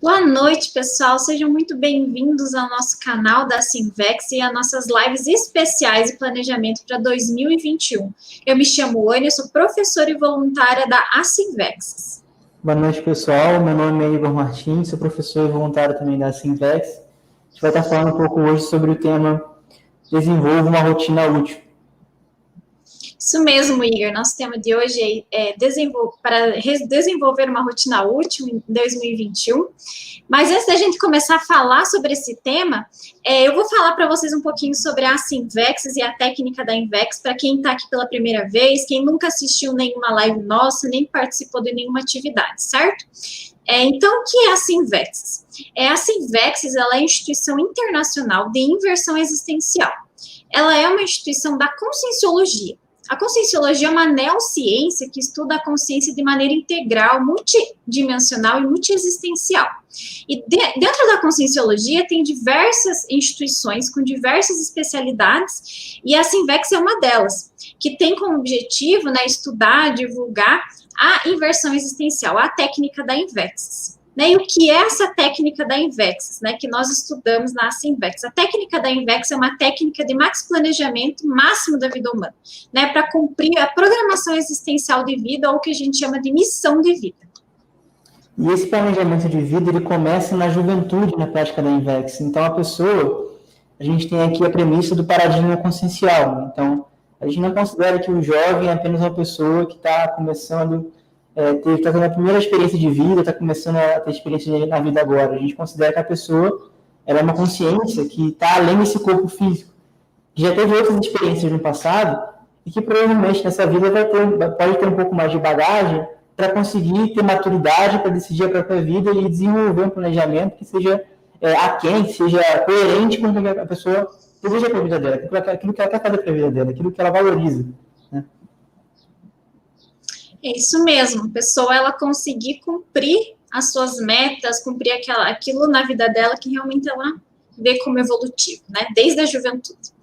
Boa noite, pessoal. Sejam muito bem-vindos ao nosso canal da Sinvex e às nossas lives especiais de planejamento para 2021. Eu me chamo Anne, eu sou professora e voluntária da Sinvex. Boa noite, pessoal. Meu nome é Igor Martins, sou professor e voluntário também da Sinvex. A gente vai estar falando um pouco hoje sobre o tema Desenvolva uma rotina útil. Isso mesmo, Igor. Nosso tema de hoje é desenvolver uma rotina útil em 2021. Mas antes da gente começar a falar sobre esse tema, eu vou falar para vocês um pouquinho sobre a Sinvex e a técnica da Invex, para quem está aqui pela primeira vez, quem nunca assistiu nenhuma live nossa, nem participou de nenhuma atividade, certo? Então, o que é a Sinvex? A Sinvex ela é a instituição internacional de inversão existencial. Ela é uma instituição da conscienciologia. A conscienciologia é uma neociência que estuda a consciência de maneira integral, multidimensional e multiexistencial. E dentro da conscienciologia tem diversas instituições com diversas especialidades, e a Sinvex é uma delas, que tem como objetivo, estudar, divulgar a inversão existencial, a técnica da Invex. E o que é essa técnica da Invex, que nós estudamos na Sinvex? A técnica da Invex é uma técnica de planejamento máximo da vida humana, para cumprir a programação existencial de vida, ou o que a gente chama de missão de vida. E esse planejamento de vida, ele começa na juventude, na prática da Invex. Então, a gente tem aqui a premissa do paradigma consciencial. Então, a gente não considera que o jovem é apenas uma pessoa que está começando está tendo a primeira experiência de vida, está começando a ter experiência na vida agora. A gente considera que a pessoa ela é uma consciência que está além desse corpo físico, que já teve outras experiências no passado e que provavelmente nessa vida pode ter um pouco mais de bagagem para conseguir ter maturidade para decidir a própria vida e desenvolver um planejamento que seja que seja coerente com o que a pessoa deseja para a vida dela, aquilo que ela quer fazer para a vida dela, aquilo que ela valoriza. É isso mesmo, a pessoa ela conseguir cumprir as suas metas, cumprir aquilo na vida dela que realmente ela vê como evolutivo, desde a juventude.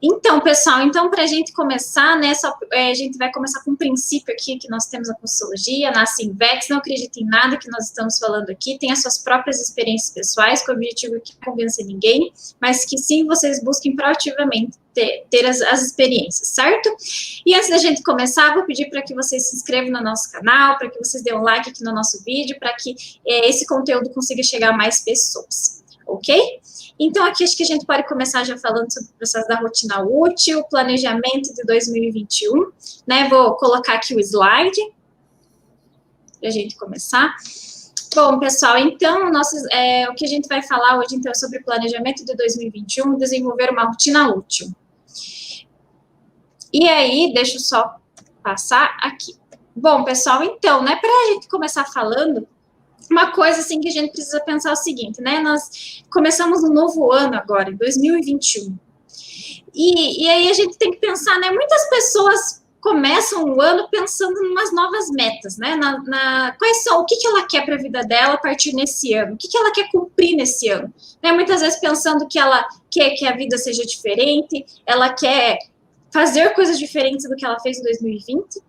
Então, pessoal, para a gente começar, a gente vai começar com um princípio aqui que nós temos na Conscienciologia, na Sinvex. Não acredite em nada que nós estamos falando aqui, tem as suas próprias experiências pessoais, com o objetivo que não convencer ninguém, mas que sim, vocês busquem proativamente ter as experiências, certo? E antes da gente começar, vou pedir para que vocês se inscrevam no nosso canal, para que vocês dêem um like aqui no nosso vídeo, para que esse conteúdo consiga chegar a mais pessoas, ok? Então, aqui acho que a gente pode começar já falando sobre o processo da rotina útil, planejamento de 2021, Vou colocar aqui o slide para a gente começar. Bom, pessoal, então, o que a gente vai falar hoje, então, é sobre planejamento de 2021, desenvolver uma rotina útil. E aí, deixa eu só passar aqui. Bom, pessoal, então, para a gente começar falando, uma coisa, assim, que a gente precisa pensar é o seguinte, Nós começamos um novo ano agora, em 2021. E aí a gente tem que pensar, Muitas pessoas começam o ano pensando em umas novas metas, quais são, o que ela quer para a vida dela a partir desse ano, o que ela quer cumprir nesse ano, Muitas vezes pensando que ela quer que a vida seja diferente, ela quer fazer coisas diferentes do que ela fez em 2020,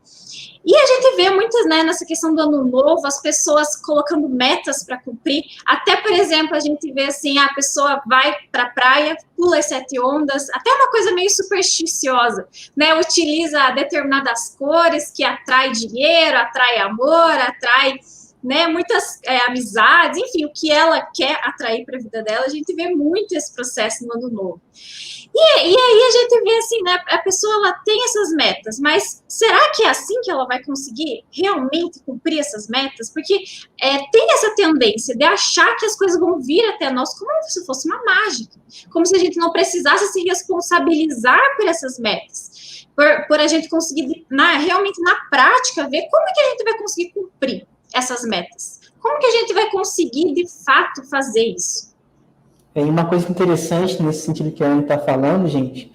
e a gente vê muitas, nessa questão do ano novo, as pessoas colocando metas para cumprir. Até, por exemplo, a gente vê assim, a pessoa vai para a praia, pula as 7 ondas, até uma coisa meio supersticiosa, Utiliza determinadas cores que atrai dinheiro, atrai amor, atrai, muitas amizades, enfim, o que ela quer atrair para a vida dela. A gente vê muito esse processo no ano novo. E aí a gente vê assim, a pessoa ela tem essas metas, mas será que é assim que ela vai conseguir realmente cumprir essas metas? Porque tem essa tendência de achar que as coisas vão vir até nós como se fosse uma mágica, como se a gente não precisasse se responsabilizar por essas metas, por a gente conseguir realmente na prática ver como que a gente vai conseguir cumprir essas metas, como que a gente vai conseguir de fato fazer isso. E uma coisa interessante nesse sentido que a Ana está falando, gente,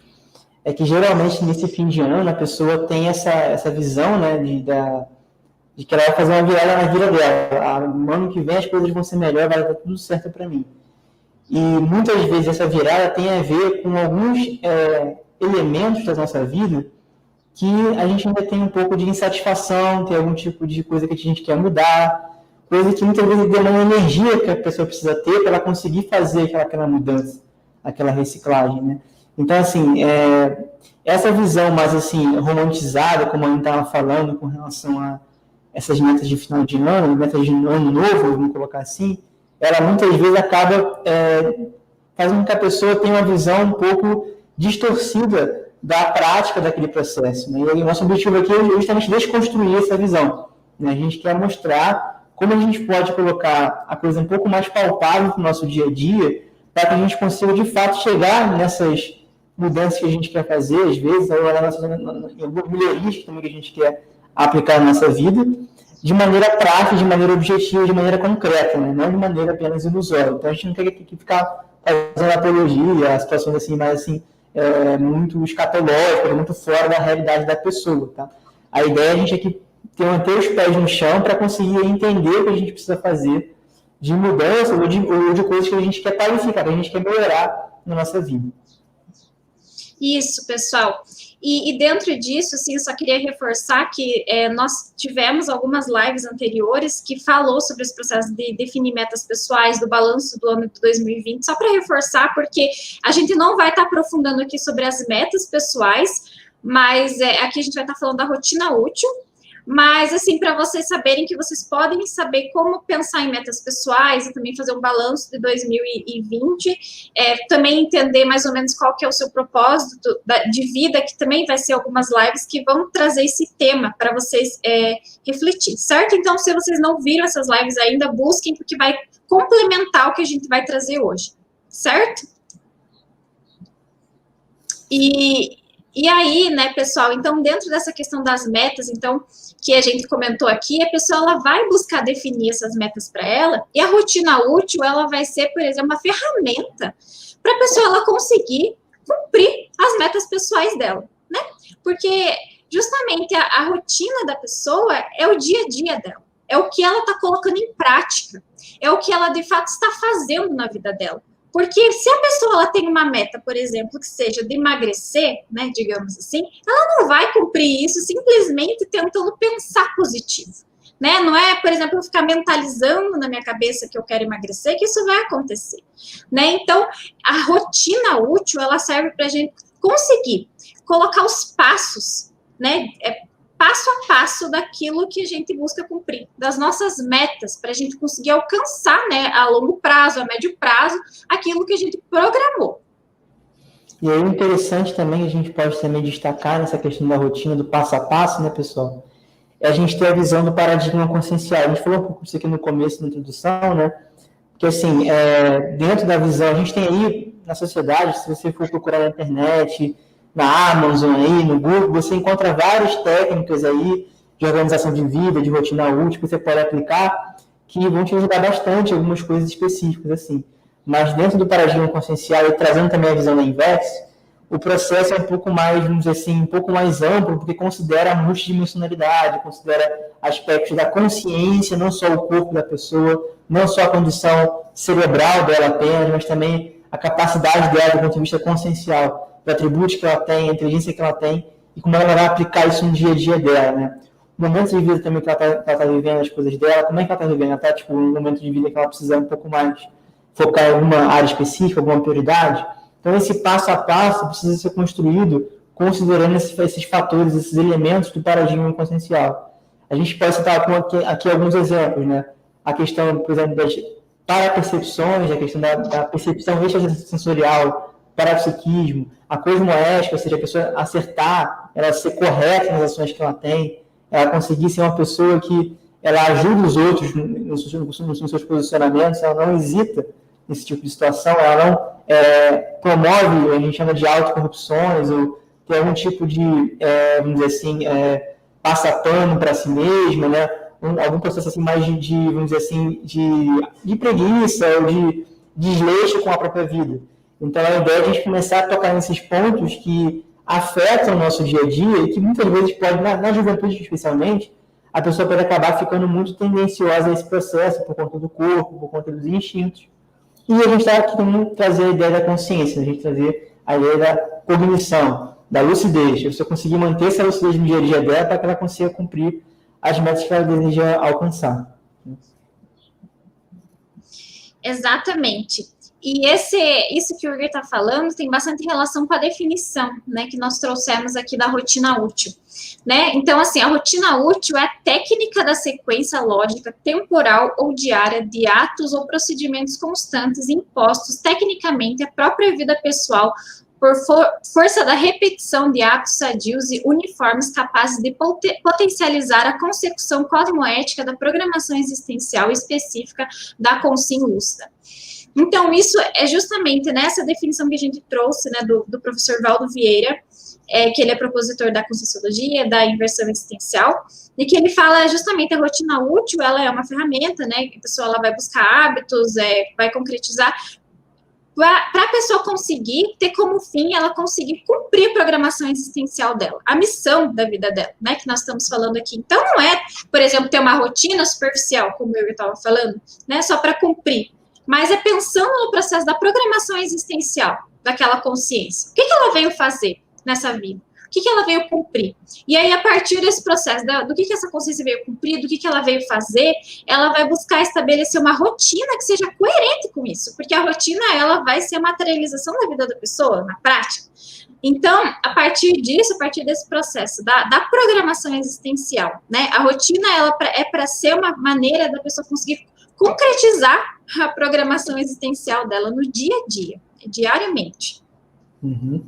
é que geralmente nesse fim de ano a pessoa tem essa visão, de que ela vai fazer uma virada na vida dela. No ano que vem as coisas vão ser melhor, vai dar tudo certo para mim. E muitas vezes essa virada tem a ver com alguns elementos da nossa vida que a gente ainda tem um pouco de insatisfação, tem algum tipo de coisa que a gente quer mudar. coisa que muitas vezes demanda energia que a pessoa precisa ter para ela conseguir fazer aquela mudança, aquela reciclagem, né? Então, assim, essa visão mais, assim, romantizada, como a gente estava falando, com relação a essas metas de final de ano, metas de ano novo, vamos colocar assim, ela muitas vezes acaba fazendo com que a pessoa tenha uma visão um pouco distorcida da prática daquele processo, né? E o nosso objetivo aqui é justamente desconstruir essa visão, né? A gente quer mostrar como a gente pode colocar a coisa um pouco mais palpável para o nosso dia a dia, para que a gente consiga, de fato, chegar nessas mudanças que a gente quer fazer, às vezes, em algumas melhorias também que a gente quer aplicar na nossa vida, de maneira prática, de maneira objetiva, de maneira concreta, né? Não de maneira apenas ilusória. Então, a gente não quer ficar fazendo apologia a situações assim, mais assim, muito escatológicas, muito fora da realidade da pessoa, tá? A ideia é a gente aqui ter os pés no chão para conseguir entender o que a gente precisa fazer de mudança ou de coisas que a gente quer qualificar, que a gente quer melhorar na nossa vida. Isso, pessoal. E dentro disso, assim, eu só queria reforçar que nós tivemos algumas lives anteriores que falou sobre esse processo de definir metas pessoais, do balanço do ano de 2020, só para reforçar, porque a gente não vai estar aprofundando aqui sobre as metas pessoais, mas aqui a gente vai estar falando da rotina útil. Mas, assim, para vocês saberem que vocês podem saber como pensar em metas pessoais e também fazer um balanço de 2020, também entender mais ou menos qual que é o seu propósito de vida, que também vai ser algumas lives que vão trazer esse tema para vocês refletir, certo? Então, se vocês não viram essas lives ainda, busquem, porque vai complementar o que a gente vai trazer hoje, certo? E aí, né, pessoal, então, dentro dessa questão das metas, então, que a gente comentou aqui, a pessoa, ela vai buscar definir essas metas para ela, e a rotina útil, ela vai ser, por exemplo, uma ferramenta para a pessoa, ela conseguir cumprir as metas pessoais dela, né? Porque, justamente, a rotina da pessoa é o dia a dia dela, é o que ela está colocando em prática, é o que ela, de fato, está fazendo na vida dela. Porque se a pessoa ela tem uma meta, por exemplo, que seja de emagrecer, né, digamos assim, ela não vai cumprir isso simplesmente tentando pensar positivo, né? Não é, por exemplo, eu ficar mentalizando na minha cabeça que eu quero emagrecer, que isso vai acontecer, né? Então, a rotina útil, ela serve para a gente conseguir colocar os passos, né? Passo a passo daquilo que a gente busca cumprir, das nossas metas, para a gente conseguir alcançar, né, a longo prazo, a médio prazo, aquilo que a gente programou. E aí o interessante também, a gente pode também destacar nessa questão da rotina, do passo a passo, né, pessoal, é a gente ter a visão do paradigma consciencial. A gente falou um pouco disso aqui no começo, na introdução, né, porque assim, dentro da visão, a gente tem aí na sociedade, se você for procurar na internet, na Amazon, aí, no Google, você encontra várias técnicas aí de organização de vida, de rotina útil, que você pode aplicar, que vão te ajudar bastante em algumas coisas específicas, assim. Mas dentro do paradigma consciencial, e trazendo também a visão da Invex, o processo é um pouco mais, vamos dizer assim, um pouco mais amplo, porque considera a multidimensionalidade, considera aspectos da consciência, não só o corpo da pessoa, não só a condição cerebral dela apenas, mas também a capacidade dela do ponto de vista consciencial, os atributos que ela tem, a inteligência que ela tem, e como ela vai aplicar isso no dia a dia dela, né? O momento de vida também que ela está vivendo, as coisas dela, como é que ela está vivendo? Ela está, tipo, um momento de vida que ela precisa um pouco mais focar em alguma área específica, alguma prioridade. Então, esse passo a passo precisa ser construído considerando esses fatores, esses elementos do paradigma consciencial. A gente pode citar aqui alguns exemplos, né? A questão, por exemplo, das parapercepções, a questão da percepção extrasensorial, parapsiquismo, a cosmoética, ou seja, a pessoa acertar, ela ser correta nas ações que ela tem, ela conseguir ser uma pessoa que ela ajuda os outros nos seus posicionamentos, ela não hesita nesse tipo de situação, ela não promove, a gente chama de autocorrupções, ou tem algum tipo de, vamos dizer assim, passa-pano para si mesma, né? Algum processo assim mais vamos dizer assim, de preguiça ou de desleixo com a própria vida. Então, a ideia é a gente começar a tocar nesses pontos que afetam o nosso dia a dia e que muitas vezes pode, na juventude especialmente, a pessoa pode acabar ficando muito tendenciosa a esse processo por conta do corpo, por conta dos instintos. E a gente está aqui também trazer a ideia da consciência, a gente trazer a ideia da cognição, da lucidez. A pessoa conseguir manter essa lucidez no dia a dia dela para que ela consiga cumprir as metas que ela deseja alcançar. Exatamente. E isso que o Igor está falando tem bastante relação com a definição, né, que nós trouxemos aqui da rotina útil, né? Então, assim, a rotina útil é a técnica da sequência lógica, temporal ou diária de atos ou procedimentos constantes impostos tecnicamente à própria vida pessoal por força da repetição de atos sadios e uniformes capazes de potencializar a consecução cosmoética da programação existencial específica da consciência lúcida. Então, isso é justamente nessa definição que a gente trouxe, né, do professor Valdo Vieira, que ele é propositor da Conscienciologia, da inversão existencial, e que ele fala justamente a rotina útil, ela é uma ferramenta, né, que a pessoa ela vai buscar hábitos, vai concretizar, para a pessoa conseguir ter como fim ela conseguir cumprir a programação existencial dela, a missão da vida dela, né, que nós estamos falando aqui. Então, não é, por exemplo, ter uma rotina superficial, como eu estava falando, né, só para cumprir, mas é pensando no processo da programação existencial daquela consciência. O que ela veio fazer nessa vida? O que ela veio cumprir? E aí, a partir desse processo, do que essa consciência veio cumprir, do que ela veio fazer, ela vai buscar estabelecer uma rotina que seja coerente com isso, porque a rotina, ela vai ser a materialização da vida da pessoa, na prática. Então, a partir disso, a partir desse processo da programação existencial, né, a rotina, ela é para ser uma maneira da pessoa conseguir concretizar a programação existencial dela no dia a dia, diariamente. Uhum.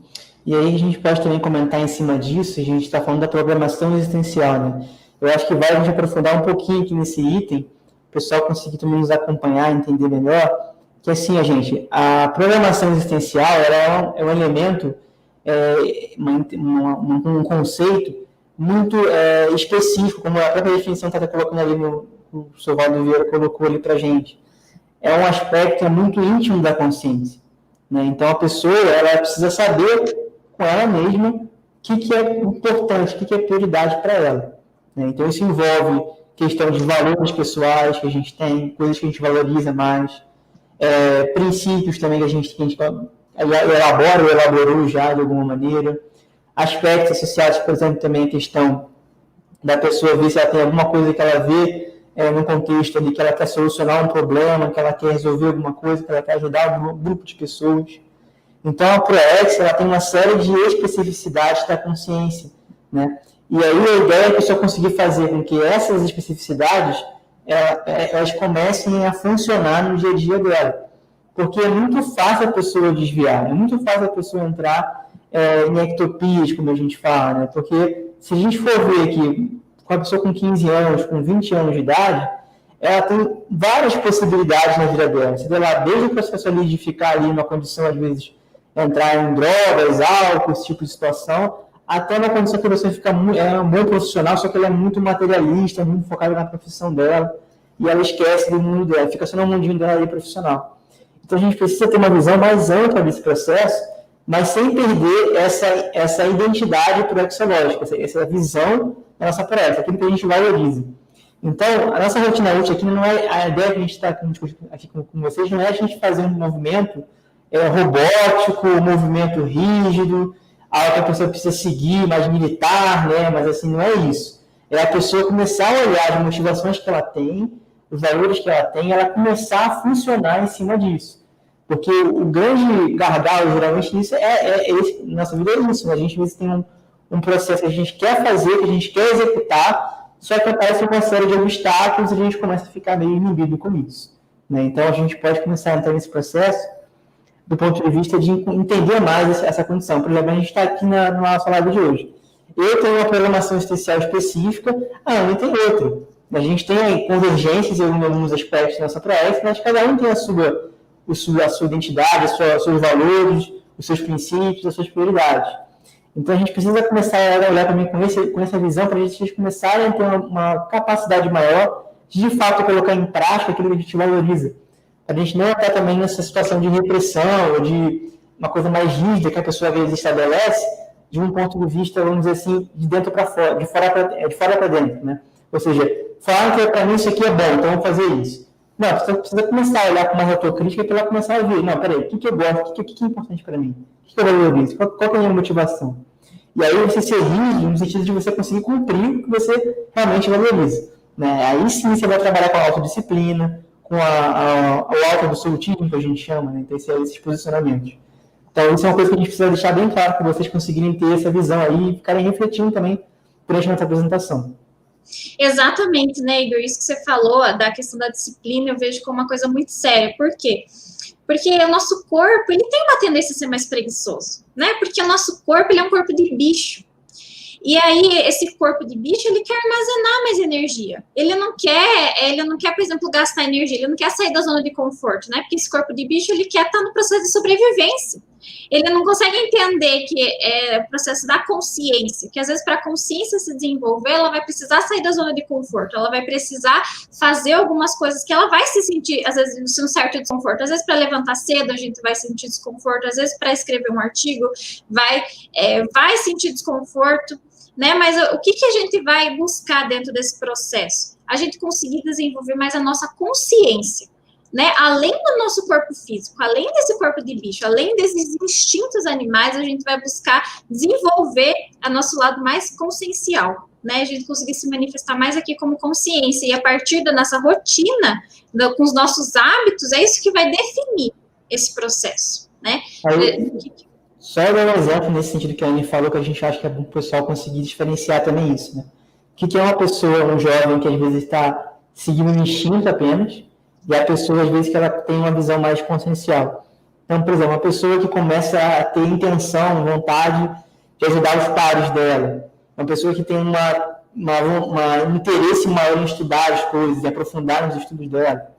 E aí a gente pode também comentar em cima disso, a gente está falando da programação existencial, né? Eu acho que vale a gente aprofundar um pouquinho aqui nesse item, o pessoal conseguir também nos acompanhar, entender melhor, que assim, a programação existencial ela é um elemento, um conceito muito específico, como a própria definição está colocando ali o Sr. Valdo Vieira colocou ali para a gente. É um aspecto muito íntimo da consciência, né? Então, a pessoa ela precisa saber com ela mesma o que é importante, o que é prioridade para ela, né? Então, isso envolve questão de valores pessoais que a gente tem, coisas que a gente valoriza mais, princípios também que a gente elabora ou elaborou já de alguma maneira, aspectos associados, por exemplo, também a questão da pessoa ver se ela tem alguma coisa que ela vê no contexto ali, que ela quer solucionar um problema, que ela quer resolver alguma coisa, que ela quer ajudar um grupo de pessoas. Então, a ProEx, ela tem uma série de especificidades da consciência, né? E aí a ideia é a pessoa conseguir fazer com que essas especificidades, elas comecem a funcionar no dia a dia dela. Porque é muito fácil a pessoa desviar, é muito fácil a pessoa entrar em ectopias, como a gente fala, né? Porque se a gente for ver aqui, com a pessoa com 15 anos, com 20 anos de idade, ela tem várias possibilidades na vida dela. Você vê lá, desde o processo ali de ficar ali numa condição, às vezes, entrar em drogas, álcool, esse tipo de situação, até na condição que você fica um bom profissional, só que ela é muito materialista, muito focada na profissão dela, e ela esquece do mundo dela, fica só no mundinho dela ali profissional. Então, a gente precisa ter uma visão mais ampla desse processo, mas sem perder essa identidade proexológica, essa visão da nossa ProEx, aquilo que a gente valoriza. Então, a nossa rotina útil aqui não é a ideia que a gente está aqui com vocês, não é a gente fazer um movimento robótico, um movimento rígido, algo que a pessoa precisa seguir, mais militar, né? Mas assim, não é isso. É a pessoa começar a olhar as motivações que ela tem, os valores que ela tem, ela começar a funcionar em cima disso. Porque o grande gargalo, geralmente, nisso nossa vida é isso, né? A gente às vezes tem um processo que a gente quer fazer, que a gente quer executar, só que aparece uma série de obstáculos e a gente começa a ficar meio inibido com isso, né? Então, a gente pode começar a entrar nesse processo do ponto de vista de entender mais essa condição. Por exemplo, a gente está aqui na nossa live de hoje. Eu tenho uma programação existencial específica, a Ana tem outra. A gente tem convergências em alguns aspectos da nossa ProEx, mas cada um tem a sua identidade, os seus valores, os seus princípios, as suas prioridades. Então, a gente precisa começar a olhar também com essa visão para a gente começar a ter uma capacidade maior de fato, colocar em prática aquilo que a gente valoriza. A gente não está também nessa situação de repressão ou de uma coisa mais rígida que a pessoa às vezes estabelece de um ponto de vista, vamos dizer assim, de dentro para fora, de fora para dentro, né? Ou seja, falar que para mim isso aqui é bom, então vamos fazer isso. Não, você precisa começar a olhar com uma autocrítica para ela começar a ver, não, peraí, o que eu gosto, o que é importante para mim? O que eu valorizo? Qual é a minha motivação? E aí você ser rígido no sentido de você conseguir cumprir o que você realmente valoriza, né? Aí sim você vai trabalhar com a autodisciplina, com o alto absolutismo, que a gente chama, né? Então, esses posicionamentos. Então, isso é uma coisa que a gente precisa deixar bem claro, para vocês conseguirem ter essa visão aí e ficarem refletindo também durante a nossa apresentação. Exatamente, né, Igor? Isso que você falou da questão da disciplina, eu vejo como uma coisa muito séria. Por quê? Porque o nosso corpo, ele tem uma tendência a ser mais preguiçoso, né? Porque o nosso corpo, ele é um corpo de bicho. E aí, esse corpo de bicho, ele quer armazenar mais energia. Ele não quer, por exemplo, gastar energia, ele não quer sair da zona de conforto, né? Porque esse corpo de bicho, ele quer estar no processo de sobrevivência. Ele não consegue entender que é o processo da consciência, que às vezes para a consciência se desenvolver, ela vai precisar sair da zona de conforto, ela vai precisar fazer algumas coisas que ela vai se sentir, às vezes, um certo desconforto. Às vezes, para levantar cedo, a gente vai sentir desconforto, às vezes, para escrever um artigo, vai sentir desconforto. Né? Mas o que a gente vai buscar dentro desse processo? A gente conseguir desenvolver mais a nossa consciência, né? Além do nosso corpo físico, além desse corpo de bicho, além desses instintos animais, a gente vai buscar desenvolver a nosso lado mais consciencial, né? A gente conseguir se manifestar mais aqui como consciência, e a partir da nossa rotina, com os nossos hábitos, é isso que vai definir esse processo, né? Só dar um exemplo nesse sentido que a Anne falou, que a gente acha que é bom o pessoal conseguir diferenciar também isso, né? O que é uma pessoa, um jovem, que às vezes está seguindo um instinto apenas, e a pessoa, às vezes, que ela tem uma visão mais consciencial. Então, por exemplo, uma pessoa que começa a ter intenção, vontade de ajudar os pares dela, uma pessoa que tem um interesse maior em estudar as coisas, e aprofundar nos estudos dela.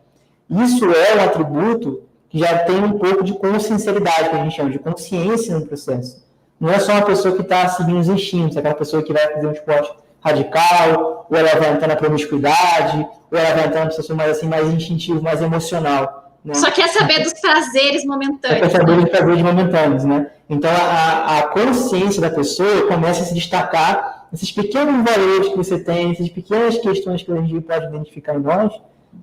Isso é um atributo que já tem um pouco de consciencialidade, que a gente chama de consciência no processo. Não é só uma pessoa que está seguindo os instintos, é aquela pessoa que vai fazer um esporte radical, ou ela vai entrar na promiscuidade, ou ela vai entrar num processo mais instintivo, mais emocional. Né? Só quer saber dos prazeres momentâneos. Quer saber dos prazeres momentâneos, né? Então, a consciência da pessoa começa a se destacar nesses pequenos valores que você tem, essas pequenas questões que a gente pode identificar em nós,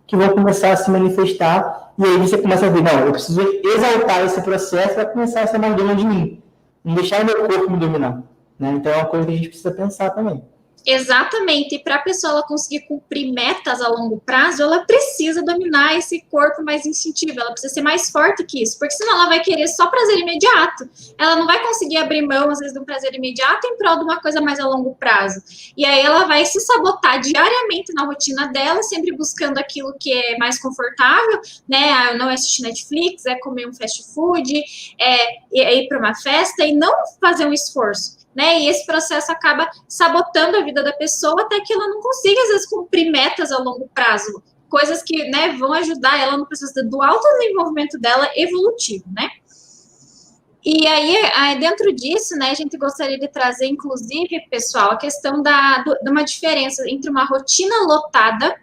que vão começar a se manifestar, e aí você começa a ver, não, eu preciso exaltar esse processo para começar a ser mais dono de mim, não deixar o meu corpo me dominar, né? Então é uma coisa que a gente precisa pensar também. Exatamente, e para a pessoa ela conseguir cumprir metas a longo prazo, ela precisa dominar esse corpo mais instintivo, ela precisa ser mais forte que isso, porque senão ela vai querer só prazer imediato, ela não vai conseguir abrir mão, às vezes, de um prazer imediato em prol de uma coisa mais a longo prazo, e aí ela vai se sabotar diariamente na rotina dela, sempre buscando aquilo que é mais confortável, né, não é assistir Netflix, é comer um fast food, é ir para uma festa e não fazer um esforço. Né? E esse processo acaba sabotando a vida da pessoa até que ela não consiga, às vezes, cumprir metas a longo prazo, coisas que, né, vão ajudar ela no processo do autodesenvolvimento dela evolutivo, né? E aí, dentro disso, né, a gente gostaria de trazer, inclusive, pessoal, a questão de uma diferença entre uma rotina lotada,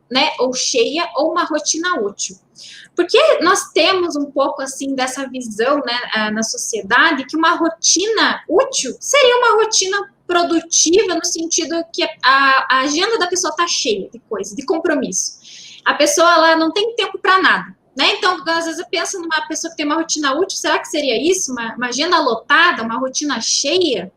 né, ou cheia, ou uma rotina útil. Porque nós temos um pouco, assim, dessa visão, né, na sociedade, que uma rotina útil seria uma rotina produtiva, no sentido que a agenda da pessoa está cheia de coisa, de compromisso. A pessoa, ela não tem tempo para nada, né? Então, às vezes eu penso numa pessoa que tem uma rotina útil, será que seria isso? Uma agenda lotada, uma rotina cheia?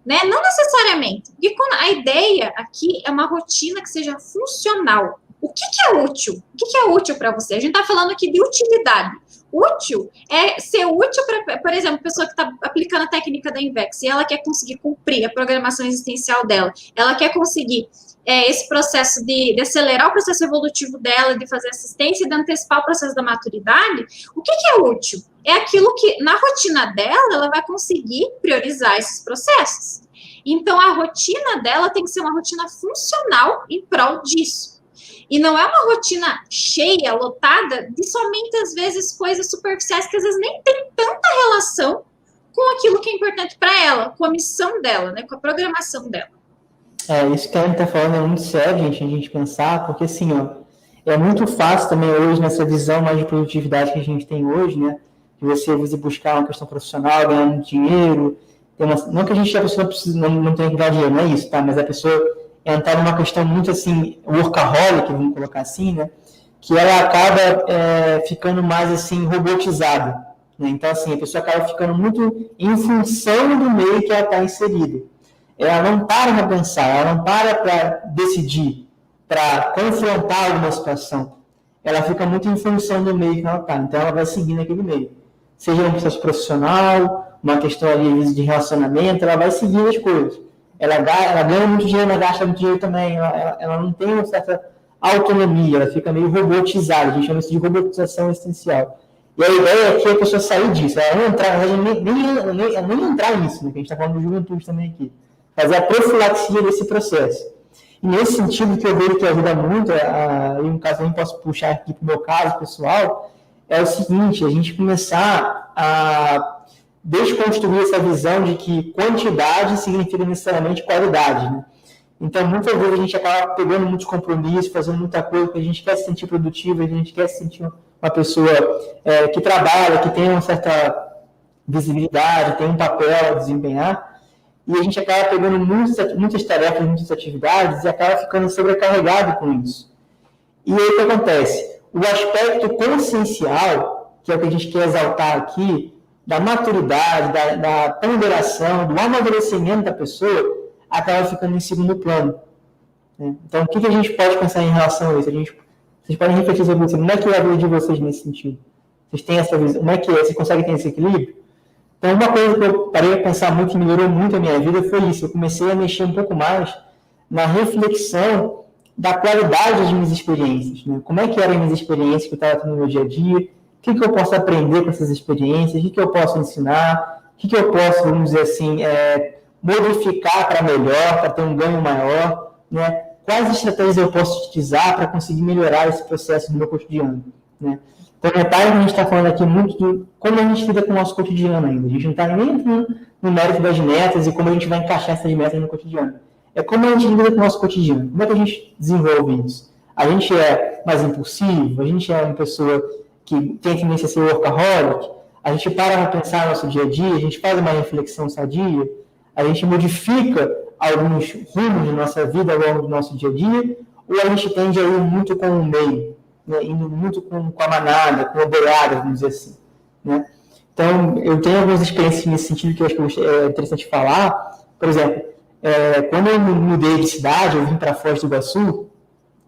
Né? Não necessariamente, porque a ideia aqui é uma rotina que seja funcional. O que é útil? O que é útil para você? A gente está falando aqui de utilidade. Útil é ser útil para, por exemplo, a pessoa que está aplicando a técnica da INVEX e ela quer conseguir cumprir a programação existencial dela, ela quer conseguir esse processo de acelerar o processo evolutivo dela, de fazer assistência e de antecipar o processo da maturidade. O que é útil? É aquilo que, na rotina dela, ela vai conseguir priorizar esses processos. Então, a rotina dela tem que ser uma rotina funcional em prol disso. E não é uma rotina cheia, lotada, de somente, às vezes, coisas superficiais que, às vezes, nem tem tanta relação com aquilo que é importante para ela, com a missão dela, né, com a programação dela. Isso que a gente está falando é muito sério, gente, a gente pensar, porque, assim, é muito fácil também hoje, nessa visão mais de produtividade que a gente tem hoje, né, de você, às vezes, buscar uma questão profissional, ganhando dinheiro, não que a gente, a pessoa não tenha que ganhar dinheiro, não é isso, tá, mas a pessoa entrar numa questão muito, assim, workaholic, vamos colocar assim, né, que ela acaba ficando mais, assim, robotizada, né, então, assim, a pessoa acaba ficando muito em função do meio que ela está inserida. Ela não para para pensar, ela não para decidir, para confrontar alguma situação. ela fica muito em função do meio que ela está. Então, ela vai seguindo aquele meio. Seja um processo profissional, uma questão ali de relacionamento, ela vai seguindo as coisas. Ela ganha muito dinheiro, ela gasta muito dinheiro também. Ela não tem uma certa autonomia, ela fica meio robotizada. A gente chama isso de robotização essencial. E a ideia é que a pessoa sair disso, ela não entrar, nem entrar nisso, né, que a gente está falando de juventude também aqui. Fazer a profilaxia desse processo. E nesse sentido, que eu vejo que ajuda muito, e um caso eu posso puxar aqui para o meu caso pessoal, é o seguinte, a gente começar a desconstruir essa visão de que quantidade significa necessariamente qualidade, né? Então, muitas vezes a gente acaba pegando muitos compromissos, fazendo muita coisa, porque a gente quer se sentir produtivo, a gente quer se sentir uma pessoa que trabalha, que tem uma certa visibilidade, tem um papel a desempenhar, e a gente acaba pegando muitas tarefas, muitas atividades, e acaba ficando sobrecarregado com isso. E aí o que acontece? O aspecto consciencial, que é o que a gente quer exaltar aqui, da maturidade, da ponderação, do amadurecimento da pessoa, acaba ficando em segundo plano. Né? Então, o que a gente pode pensar em relação a isso? Vocês podem refletir sobre isso. Como é que é a vida de vocês nesse sentido? Vocês têm essa visão? Como é que é? Vocês conseguem ter esse equilíbrio? Então, uma coisa que eu parei a pensar muito e melhorou muito a minha vida foi isso. Eu comecei a mexer um pouco mais na reflexão da qualidade das minhas experiências. Né? Como é que eram as minhas experiências que eu estava tendo no meu dia a dia? O que eu posso aprender com essas experiências? O que eu posso ensinar? O que eu posso, vamos dizer assim, modificar para melhor, para ter um ganho maior? Né? Quais estratégias eu posso utilizar para conseguir melhorar esse processo no meu cotidiano? Né? Então, repare que a gente está falando aqui muito de como a gente lida com o nosso cotidiano ainda. A gente não está nem entrando no mérito das metas e como a gente vai encaixar essas metas no cotidiano. É como a gente lida com o nosso cotidiano. Como é que a gente desenvolve isso? A gente é mais impulsivo? A gente é uma pessoa que tem tendência a ser workaholic? A gente para para pensar no nosso dia a dia? A gente faz uma reflexão sadia? A gente modifica alguns rumos de nossa vida ao longo do nosso dia a dia? Ou a gente tende a ir muito com o meio? Né? Indo muito com a manada, com a boiada, vamos dizer assim. Né? Então, eu tenho algumas experiências nesse sentido que eu acho que é interessante falar. Por exemplo, quando eu mudei de cidade, eu vim para Foz do Iguaçu, eu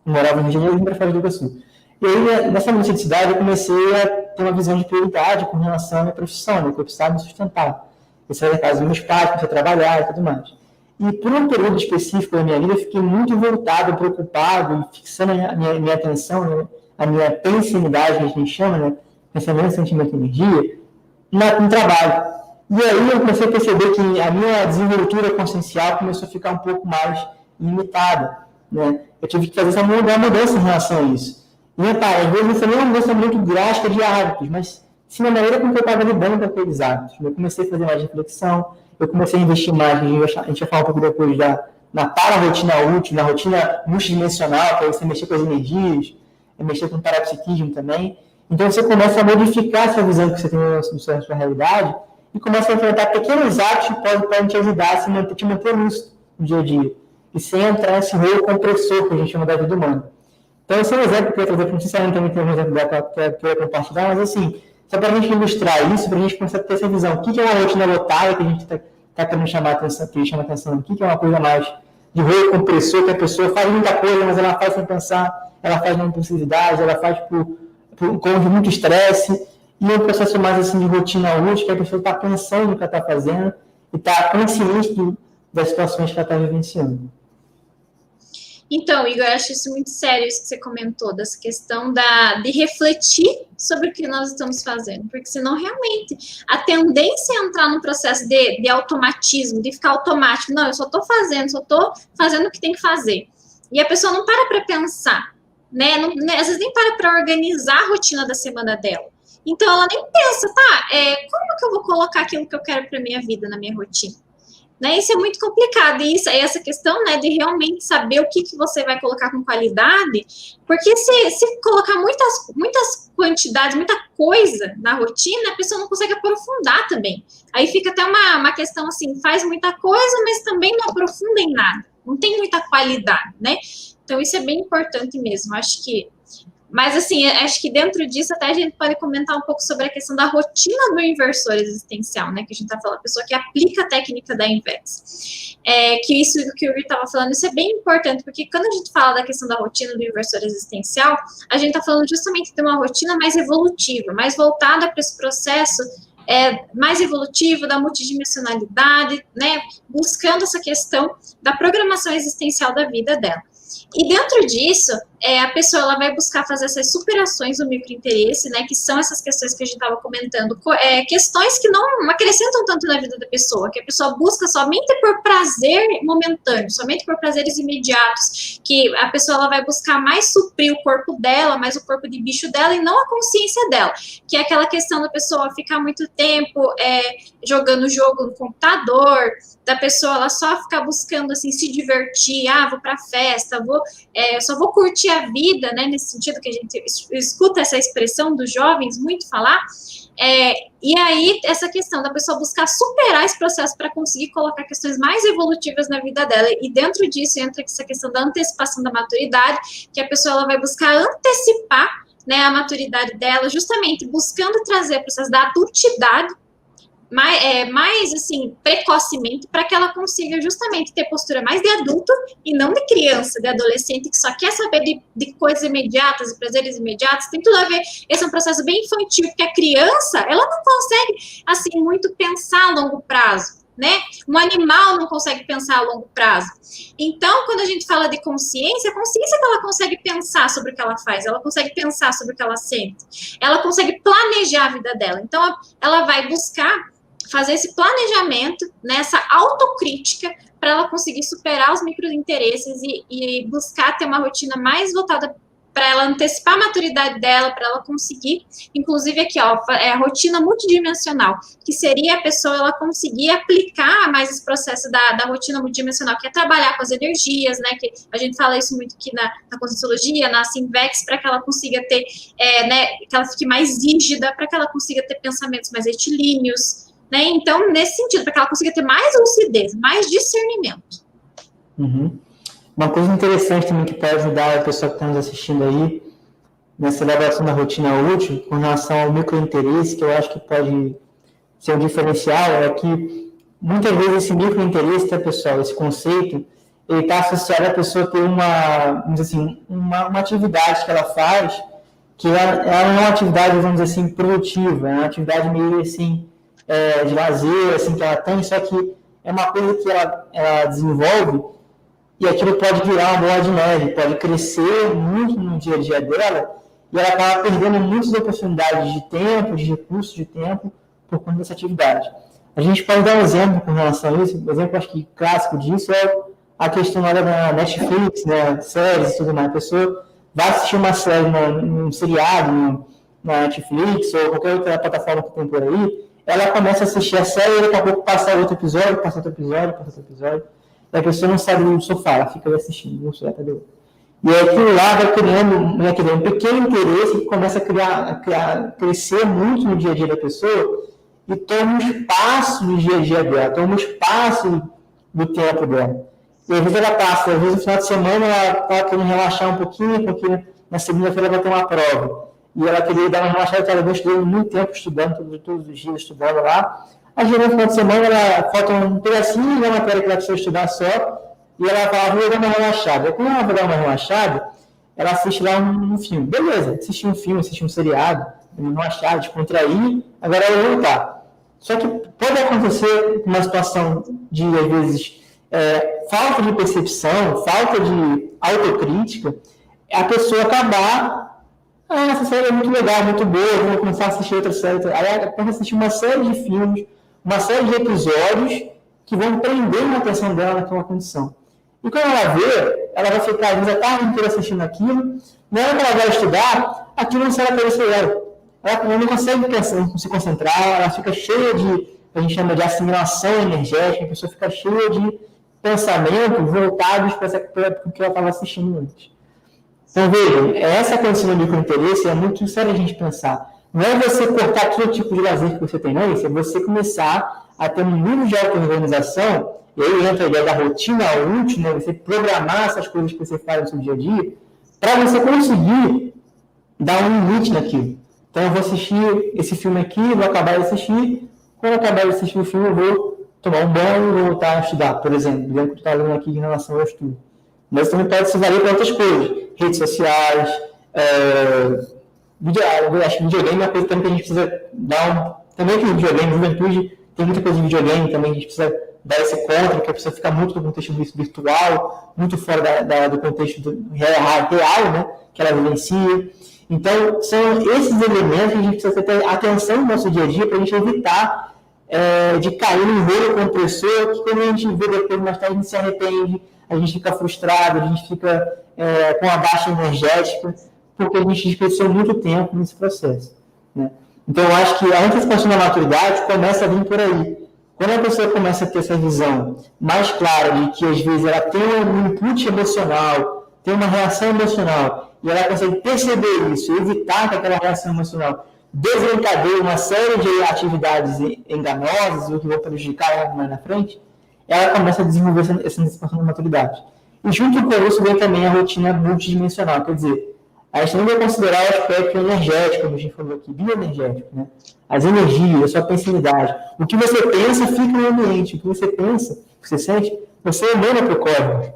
morava no Rio de Janeiro, eu vim para Foz do Iguaçu. E aí, nessa mudança de cidade, eu comecei a ter uma visão de prioridade com relação à minha profissão, né, que eu precisava me sustentar. Eu saí da casa dos meus pais, comecei a trabalhar e tudo mais. E por um período específico da minha vida, eu fiquei muito voltado, preocupado, fixando a minha atenção, né, a minha pensinidade, que a gente chama, né, pensamento, sentimento e energia, no trabalho. E aí eu comecei a perceber que a minha desenvoltura consciencial começou a ficar um pouco mais limitada. Né? Eu tive que fazer uma mudança em relação a isso. E, repara, às vezes não foi uma mudança muito drástica de hábitos, mas sim na maneira como eu estava lidando com aqueles hábitos. Eu comecei a fazer mais reflexão, eu comecei a investir mais, a gente vai falar um pouco depois na para-rotina útil, na rotina multidimensional, para você mexer com as energias, mexer com o parapsiquismo também. Então você começa a modificar essa visão que você tem na sua realidade e começa a enfrentar pequenos atos que podem te ajudar a te manter lúcido no dia a dia. E sem entrar nesse rolo compressor que a gente chama da vida humana. Então, esse é um exemplo que eu trazer, não sei se também tem um exemplo que eu quero compartilhar, mas assim, só para a gente ilustrar isso, para a gente começar a ter essa visão. O que é uma rotina lotada que a gente está querendo chamar a atenção, que chama a atenção? O que é uma coisa mais de rolo compressor, que a pessoa faz muita coisa, mas ela faz sem pensar, ela faz na impulsividade, ela faz com muito estresse, e um processo mais assim de rotina útil, que a pessoa está pensando no que ela está fazendo e está consciente das situações que ela está vivenciando. Então, Igor, eu acho isso muito sério, isso que você comentou, dessa questão de refletir sobre o que nós estamos fazendo, porque senão realmente a tendência é entrar num processo de automatismo, de ficar automático. Não, eu só estou fazendo o que tem que fazer. E a pessoa não para pensar, né? Às vezes nem para organizar a rotina da semana dela. Então, ela nem pensa, como que eu vou colocar aquilo que eu quero para minha vida, na minha rotina? Né? Isso é muito complicado, e essa questão, né, de realmente saber o que você vai colocar com qualidade, porque se colocar muitas quantidades, muita coisa na rotina, a pessoa não consegue aprofundar também. Aí fica até uma questão assim, faz muita coisa, mas também não aprofunda em nada, não tem muita qualidade, né? Então isso é bem importante mesmo. Acho que Mas, assim, acho que dentro disso até a gente pode comentar um pouco sobre a questão da rotina do inversor existencial, né? Que a gente está falando, a pessoa que aplica a técnica da INVEX. Que isso que o Yuri estava falando, isso é bem importante, porque quando a gente fala da questão da rotina do inversor existencial, a gente está falando justamente de uma rotina mais evolutiva, mais voltada para esse processo mais evolutivo, da multidimensionalidade, né? Buscando essa questão da programação existencial da vida dela. E dentro disso, a pessoa ela vai buscar fazer essas superações do microinteresse, né, que são essas questões que a gente estava comentando, questões que não acrescentam tanto na vida da pessoa, que a pessoa busca somente por prazer momentâneo, somente por prazeres imediatos, que a pessoa ela vai buscar mais suprir o corpo dela, mais o corpo de bicho dela, e não a consciência dela, que é aquela questão da pessoa ficar muito tempo jogando jogo no computador, da pessoa ela só ficar buscando assim se divertir, vou para festa, só vou curtir a vida, né, nesse sentido que a gente escuta essa expressão dos jovens muito falar, e aí essa questão da pessoa buscar superar esse processo para conseguir colocar questões mais evolutivas na vida dela, e dentro disso entra essa questão da antecipação da maturidade, que a pessoa ela vai buscar antecipar, né, a maturidade dela, justamente buscando trazer o processo da adultidade mais assim, precocemente, para que ela consiga justamente ter postura mais de adulto e não de criança, de adolescente, que só quer saber de coisas imediatas, de prazeres imediatos. Tem tudo a ver, esse é um processo bem infantil, porque a criança, ela não consegue, assim, muito pensar a longo prazo, né? Um animal não consegue pensar a longo prazo. Então, quando a gente fala de consciência, a consciência é que ela consegue pensar sobre o que ela faz, ela consegue pensar sobre o que ela sente, ela consegue planejar a vida dela. Então, ela vai buscar fazer esse planejamento, né, essa autocrítica, para ela conseguir superar os microinteresses e buscar ter uma rotina mais voltada para ela antecipar a maturidade dela, para ela conseguir, inclusive aqui, ó, a rotina multidimensional, que seria a pessoa ela conseguir aplicar mais esse processo da rotina multidimensional, que é trabalhar com as energias, né, que a gente fala isso muito aqui na Conscienciologia, na Sinvex, para que ela consiga ter, né, que ela fique mais rígida, para que ela consiga ter pensamentos mais retilíneos, né? Então, nesse sentido, para que ela consiga ter mais lucidez, mais discernimento. Uhum. Uma coisa interessante também que pode ajudar a pessoa que está nos assistindo aí, nessa elaboração da rotina útil, com relação ao microinteresse, que eu acho que pode ser um diferencial, é que muitas vezes esse microinteresse, tá, pessoal, esse conceito, ele está associado à pessoa ter uma atividade que ela faz, que ela não é uma atividade, vamos dizer assim, produtiva, é uma atividade meio assim, de lazer, assim, que ela tem, só que é uma coisa que ela desenvolve e aquilo pode virar uma bola de neve, pode crescer muito no dia a dia dela e ela acaba perdendo muitas oportunidades de tempo, de recursos de tempo por conta dessa atividade. A gente pode dar um exemplo com relação a isso, um exemplo acho que clássico disso é a questão lá da Netflix, né, séries e tudo mais. A pessoa vai assistir uma série num seriado, na Netflix ou qualquer outra plataforma que tem por aí, ela começa a assistir a série e daqui a pouco passa outro episódio, e a pessoa não sai do sofá, ela fica assistindo, e aí aquilo lá vai criando um pequeno interesse que começa a crescer muito no dia a dia da pessoa e toma um espaço no dia a dia dela, toma um espaço do tempo dela. E às vezes ela passa, às vezes no final de semana ela está querendo relaxar um pouquinho, porque na segunda-feira vai ter uma prova. E ela queria dar uma relaxada, ela vem estudando muito tempo, estudando, todos os dias estudando lá. Aí, no final de semana, falta um pedacinho da matéria que ela precisa estudar só, e ela fala, vou dar uma relaxada. E quando ela vai dar uma relaxada, ela assiste lá um filme. Beleza, assistir um filme, assistir um seriado, relaxar, descontrair, agora ela vai voltar. Só que pode acontecer uma situação de, às vezes, falta de percepção, falta de autocrítica, a pessoa acabar... essa série é muito legal, muito boa, vou começar a assistir outra série. Aí ela começa a assistir uma série de filmes, uma série de episódios que vão prender a atenção dela naquela condição. E quando ela vê, ela vai ficar, às vezes, a tarde inteira assistindo aquilo, na hora que ela vai estudar, aquilo não sai da cabeça dela. Ela não consegue se concentrar, ela fica cheia de, a gente chama de assimilação energética, a pessoa fica cheia de pensamentos voltados para o que ela estava assistindo antes. Então, vejam, essa condição do microinteresse é muito sério a gente pensar. Não é você cortar todo tipo de lazer que você tem, não, isso é você começar a ter um nível de auto-organização, e aí entra a ideia da rotina útil, né? Você programar essas coisas que você faz no seu dia a dia, para você conseguir dar um limite naquilo. Então, eu vou assistir esse filme aqui, vou acabar de assistir. Quando eu acabar de assistir o filme, eu vou tomar um banho e vou voltar a estudar, por exemplo, do que eu estou falando aqui em relação ao estudo. Mas também pode se valer para outras coisas, redes sociais, acho que videogame é uma coisa também que a gente precisa dar também que o videogame, juventude, tem muita coisa de videogame também, a gente precisa dar esse contra, que a pessoa fica muito no contexto virtual, muito fora do contexto real, né, que ela vivencia. Então, são esses elementos que a gente precisa ter atenção no nosso dia a dia para a gente evitar de cair num rolo compressor, que quando a gente vê depois, mais tarde, a gente se arrepende, a gente fica frustrado, a gente fica com a baixa energética, porque a gente desperdiçou muito tempo nesse processo, né? Então, eu acho que a antecipação da maturidade começa a vir por aí. Quando a pessoa começa a ter essa visão mais clara de que, às vezes, ela tem um input emocional, tem uma reação emocional, e ela consegue perceber isso, evitar que aquela reação emocional desencadeie uma série de atividades enganosas ou que vão prejudicar ela mais na frente, ela começa a desenvolver essa antecipação da maturidade. E junto com isso vem também a rotina multidimensional, quer dizer, a gente não vai considerar o aspecto energético, como a gente falou aqui, bioenergético, né? As energias, a sua pensanidade. O que você pensa fica no ambiente. O que você pensa, o que você sente, você emana para o cosmos.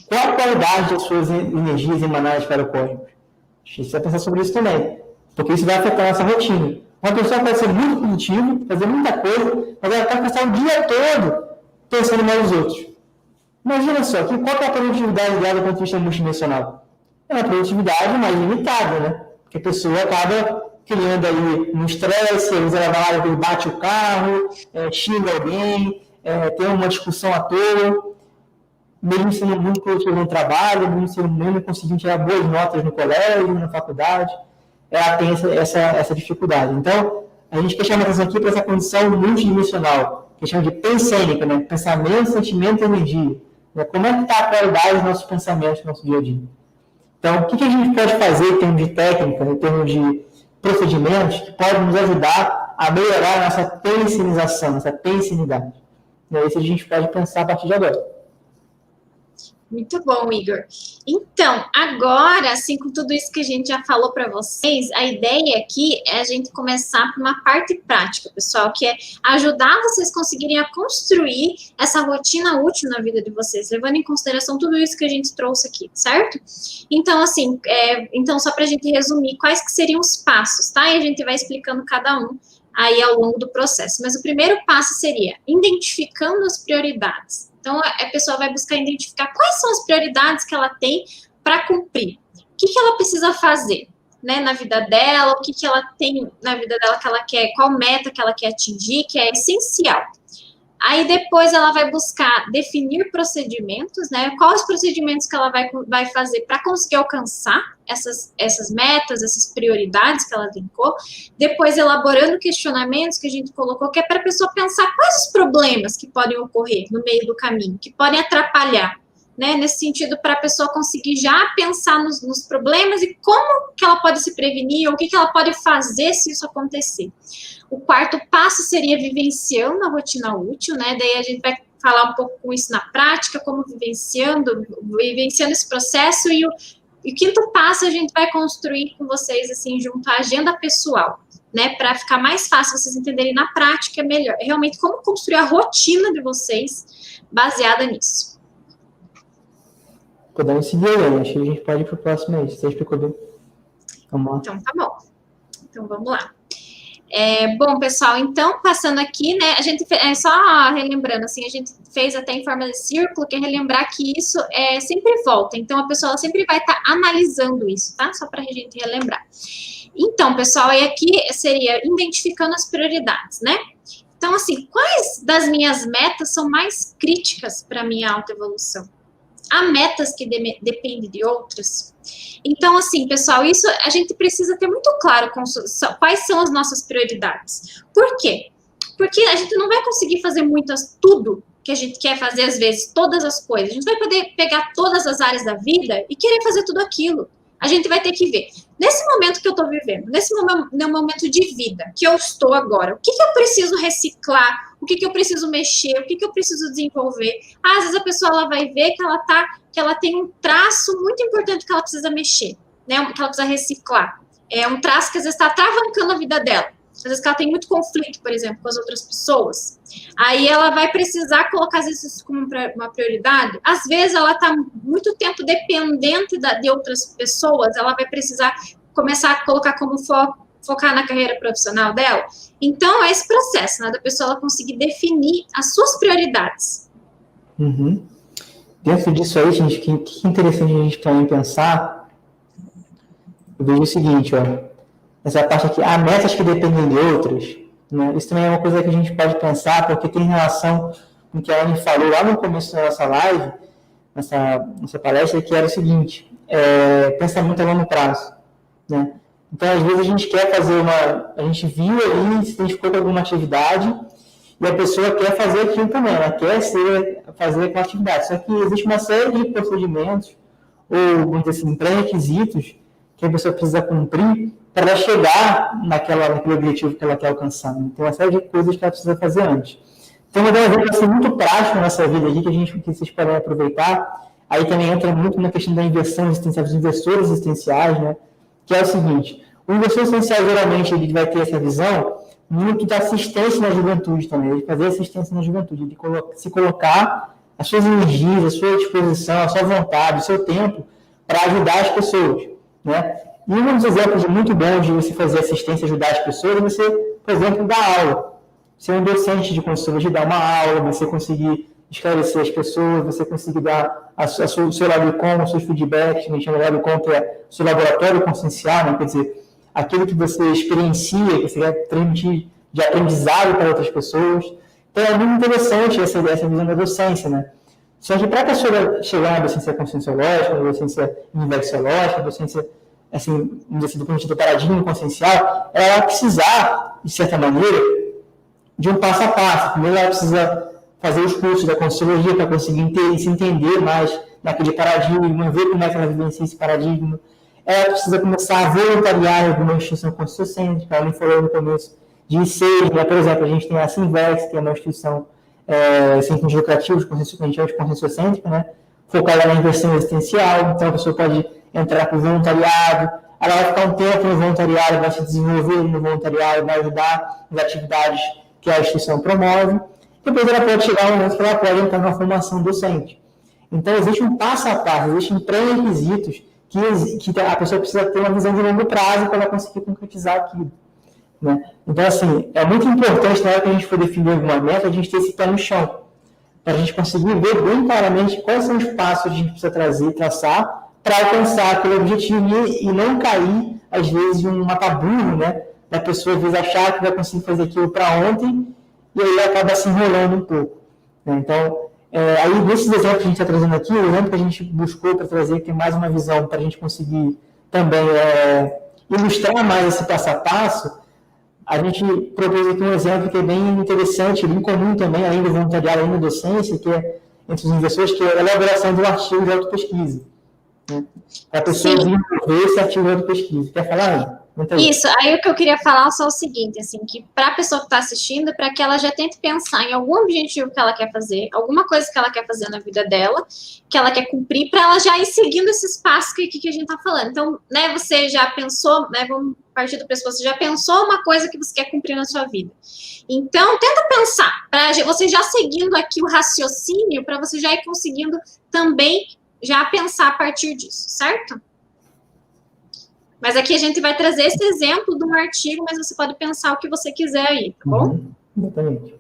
Qual a qualidade das suas energias emanadas para o cosmos? A gente precisa pensar sobre isso também, porque isso vai afetar a nossa rotina. Uma pessoa pode ser muito produtiva, fazer muita coisa, mas ela vai passar o dia todo pensando mais nos outros. Imagina só, qual é a produtividade dela do ponto de vista multidimensional? É uma produtividade mais limitada, né? Porque a pessoa acaba criando aí um estresse, às vezes ela vai lá, bate o carro, xinga alguém, tem uma discussão à toa, mesmo sendo muito produtivo no trabalho, mesmo conseguindo tirar boas notas no colégio, na faculdade, ela tem essa dificuldade. Então, a gente quer chamar a atenção aqui para essa condição multidimensional, que chama de pensênica, né? Pensamento, sentimento e energia. Né? Como é que está a qualidade dos nossos pensamentos no nosso dia a dia? Então, o que a gente pode fazer em termos de técnica, em termos de procedimentos, que pode nos ajudar a melhorar a nossa pensinização, nossa pensinidade? E é isso que a gente pode pensar a partir de agora. Muito bom, Igor. Então, agora, assim, com tudo isso que a gente já falou para vocês, a ideia aqui é a gente começar por uma parte prática, pessoal, que é ajudar vocês conseguirem a construir essa rotina útil na vida de vocês, levando em consideração tudo isso que a gente trouxe aqui, certo? Então, assim, então só para a gente resumir, quais que seriam os passos, tá? E a gente vai explicando cada um aí ao longo do processo. Mas o primeiro passo seria identificando as prioridades. Então, a pessoa vai buscar identificar quais são as prioridades que ela tem para cumprir. O que ela precisa fazer, né, na vida dela, o que ela tem na vida dela que ela quer, qual meta que ela quer atingir, que é essencial. Aí, depois, ela vai buscar definir procedimentos, né, quais procedimentos que ela vai fazer para conseguir alcançar essas metas, essas prioridades que ela elencou. Depois, elaborando questionamentos que a gente colocou, que é para a pessoa pensar quais os problemas que podem ocorrer no meio do caminho, que podem atrapalhar, né, nesse sentido, para a pessoa conseguir já pensar nos problemas e como que ela pode se prevenir, ou o que ela pode fazer se isso acontecer. O quarto passo seria vivenciando a rotina útil, né? Daí a gente vai falar um pouco com isso na prática, como vivenciando esse processo. E o quinto passo a gente vai construir com vocês, assim, junto à agenda pessoal, né? Para ficar mais fácil vocês entenderem na prática melhor, realmente como construir a rotina de vocês baseada nisso. Podemos seguir aí, acho que a gente pode ir para o próximo aí, você explicou bem. Vamos lá. Então, tá bom. Então, vamos lá. Bom, pessoal, então, passando aqui, né, a gente só relembrando, assim, a gente fez até em forma de círculo, que é relembrar que isso sempre volta, então a pessoa sempre vai estar analisando isso, tá? Só para a gente relembrar. Então, pessoal, aí aqui seria identificando as prioridades, né? Então, assim, quais das minhas metas são mais críticas para a minha autoevolução? Há metas que dependem de outras. Então, assim, pessoal, isso a gente precisa ter muito claro quais são as nossas prioridades. Por quê? Porque a gente não vai conseguir fazer tudo que a gente quer fazer, às vezes, todas as coisas. A gente vai poder pegar todas as áreas da vida e querer fazer tudo aquilo. A gente vai ter que ver, nesse momento que eu estou vivendo, no momento de vida que eu estou agora, o que eu preciso reciclar, o que eu preciso mexer, o que eu preciso desenvolver. Às vezes a pessoa ela vai ver que ela tem um traço muito importante que ela precisa mexer. né, que ela precisa reciclar. É um traço que às vezes está travancando a vida dela. Às vezes ela tem muito conflito, por exemplo, com as outras pessoas. Aí ela vai precisar colocar às vezes isso como uma prioridade. Às vezes ela está muito tempo dependente de outras pessoas, ela vai precisar começar a colocar como focar na carreira profissional dela. Então, é esse processo, né, da pessoa ela conseguir definir as suas prioridades. Uhum. Dentro disso aí, gente, que interessante a gente também pensar, eu vejo o seguinte, ó, essa parte aqui, há metas que dependem de outras, né? Isso também é uma coisa que a gente pode pensar, porque tem relação com o que a Anne falou lá no começo da nossa live, nessa palestra, que era o seguinte, pensa muito a longo prazo, né? Então, às vezes, a gente quer fazer a gente viu ali, se identificou com alguma atividade, e a pessoa quer fazer aquilo também, ela quer fazer aquela atividade. Só que existe uma série de procedimentos, ou, vamos dizer assim, pré-requisitos, que a pessoa precisa cumprir para ela chegar naquele objetivo que ela quer alcançar. Então, uma série de coisas que ela precisa fazer antes. Então, eu vou dar um exemplo assim, muito prático na nossa vida aqui, que vocês podem aproveitar. Aí também entra muito na questão da inversão existencial, dos investidores existenciais, né? Que é o seguinte, o investidor existencial, geralmente, ele vai ter essa visão muito da assistência na juventude também, ele fazer assistência na juventude, ele se colocar as suas energias, a sua disposição, a sua vontade, o seu tempo para ajudar as pessoas, né? E um dos exemplos muito bons de você fazer assistência, ajudar as pessoas, é você, por exemplo, dar aula. Ser um docente de consultoria, de dar uma aula, você conseguir esclarecer as pessoas, você conseguir dar o seu lado com, os seus feedbacks, né? O lado com, que é o seu laboratório consciencial, né? Quer dizer, aquilo que você experiencia, que você quer transmitir de aprendizado para outras pessoas. Então, é muito interessante essa visão da docência, né? Só que para a pessoa chegar na docência conscienciológica, na docência universalológica, na docência, assim, do ponto de vista do paradigma consciencial, ela vai precisar, de certa maneira, de um passo a passo. Primeiro, ela precisa fazer os cursos da conscienciologia para conseguir se entender mais naquele paradigma, ver como é que ela vivencia esse paradigma. Ela precisa começar a voluntariar em alguma instituição consciocêntrica. Ela me falou no começo de ICEI, né? Por exemplo, a gente tem a Sinvex, que é uma instituição sem fins lucrativos, conscienciocêntrica, né? Focada na inversão existencial. Então, a pessoa pode entrar para o voluntariado, ela vai ficar um tempo no voluntariado, vai se desenvolver no voluntariado, vai ajudar nas atividades que a instituição promove. Depois ela pode chegar um momento que ela pode entrar na formação docente. Então, existe um passo a passo, existem pré-requisitos que a pessoa precisa ter uma visão de longo prazo para ela conseguir concretizar aquilo, né? Então, assim, é muito importante, na hora que a gente for definir alguma meta, a gente ter esse pé no chão, para a gente conseguir ver bem claramente quais são os passos que a gente precisa traçar para alcançar aquele objetivo e não cair, às vezes, em um mata-burro, né? Da pessoa, às vezes, achar que vai conseguir fazer aquilo para ontem e aí acaba se enrolando um pouco, né? Então, aí, nesses exemplos que a gente está trazendo aqui, o exemplo que a gente buscou para trazer, que tem mais uma visão para a gente conseguir também ilustrar mais esse passo a passo, a gente propôs aqui um exemplo que é bem interessante, bem comum também, além do voluntariado, além da docência, que é entre os investidores, que é a elaboração do artigo de autopesquisa, né? Para a pessoa desenvolver esse artigo de autopesquisa. Quer falar, Ana? Isso, aí o que eu queria falar é só o seguinte, assim, que para a pessoa que está assistindo, para que ela já tente pensar em algum objetivo que ela quer fazer, alguma coisa que ela quer fazer na vida dela, que ela quer cumprir, para ela já ir seguindo esses passos que a gente está falando. Então, né, você já pensou, né, vamos partir do pressuposto, você já pensou uma coisa que você quer cumprir na sua vida. Então, tenta pensar, para você já seguindo aqui o raciocínio, para você já ir conseguindo também já pensar a partir disso, certo? Mas aqui a gente vai trazer esse exemplo de um artigo, mas você pode pensar o que você quiser aí, tá bom? Exatamente.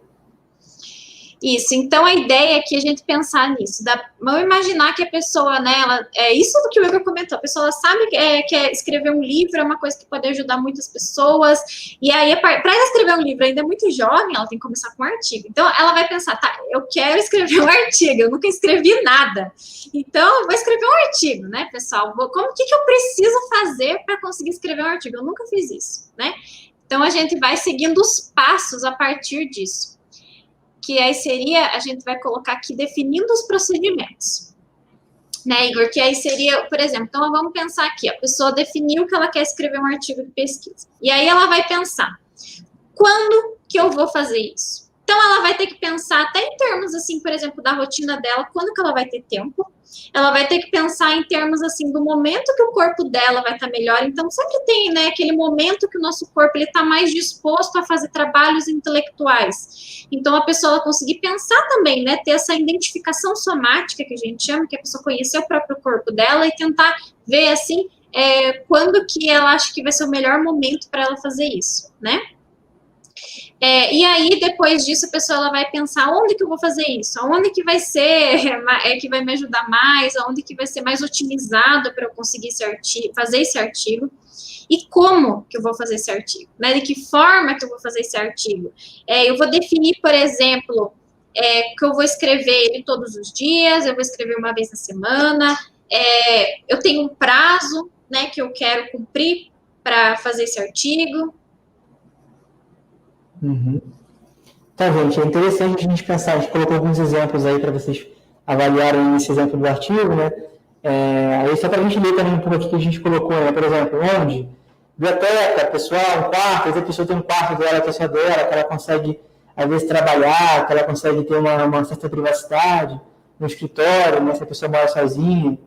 Isso, então a ideia é que a gente pensar nisso. Vamos imaginar que a pessoa, né, é isso do que o Igor comentou, a pessoa sabe que quer escrever um livro, é uma coisa que pode ajudar muitas pessoas, e aí, para ela escrever um livro ainda é muito jovem, ela tem que começar com um artigo. Então, ela vai pensar, tá, eu quero escrever um artigo, eu nunca escrevi nada. Então, eu vou escrever um artigo, né, pessoal? O que eu preciso fazer para conseguir escrever um artigo? Eu nunca fiz isso, né? Então, a gente vai seguindo os passos a partir disso. Que aí seria, a gente vai colocar aqui definindo os procedimentos, né, Igor? Que aí seria, por exemplo, então vamos pensar aqui, a pessoa definiu que ela quer escrever um artigo de pesquisa, e aí ela vai pensar, quando que eu vou fazer isso? Então, ela vai ter que pensar até em termos, assim, por exemplo, da rotina dela, quando que ela vai ter tempo. Ela vai ter que pensar em termos, assim, do momento que o corpo dela vai estar melhor. Então, sempre tem, né, aquele momento que o nosso corpo está mais disposto a fazer trabalhos intelectuais. Então, a pessoa ela conseguir pensar também, né, ter essa identificação somática, que a gente chama, que a pessoa conhecer o próprio corpo dela e tentar ver, assim, quando que ela acha que vai ser o melhor momento para ela fazer isso, né? E aí, depois disso, a pessoa ela vai pensar onde que eu vou fazer isso, aonde que vai ser, que vai me ajudar mais, aonde que vai ser mais otimizado para eu conseguir fazer esse artigo, e como que eu vou fazer esse artigo, né? De que forma que eu vou fazer esse artigo. Eu vou definir, por exemplo, que eu vou escrever ele todos os dias, eu vou escrever uma vez na semana, eu tenho um prazo, né, que eu quero cumprir para fazer esse artigo. Uhum. Então, gente, é interessante a gente pensar, a gente colocou alguns exemplos aí para vocês avaliarem esse exemplo do artigo, né? Aí só para a gente ler também um pouco aqui que a gente colocou, né? Por exemplo, onde? Biblioteca, pessoal, um quarto, às vezes a pessoa tem um quarto dela, que é só dela, que ela consegue, às vezes, trabalhar, que ela consegue ter uma certa privacidade no escritório, né? Se a pessoa mora sozinha.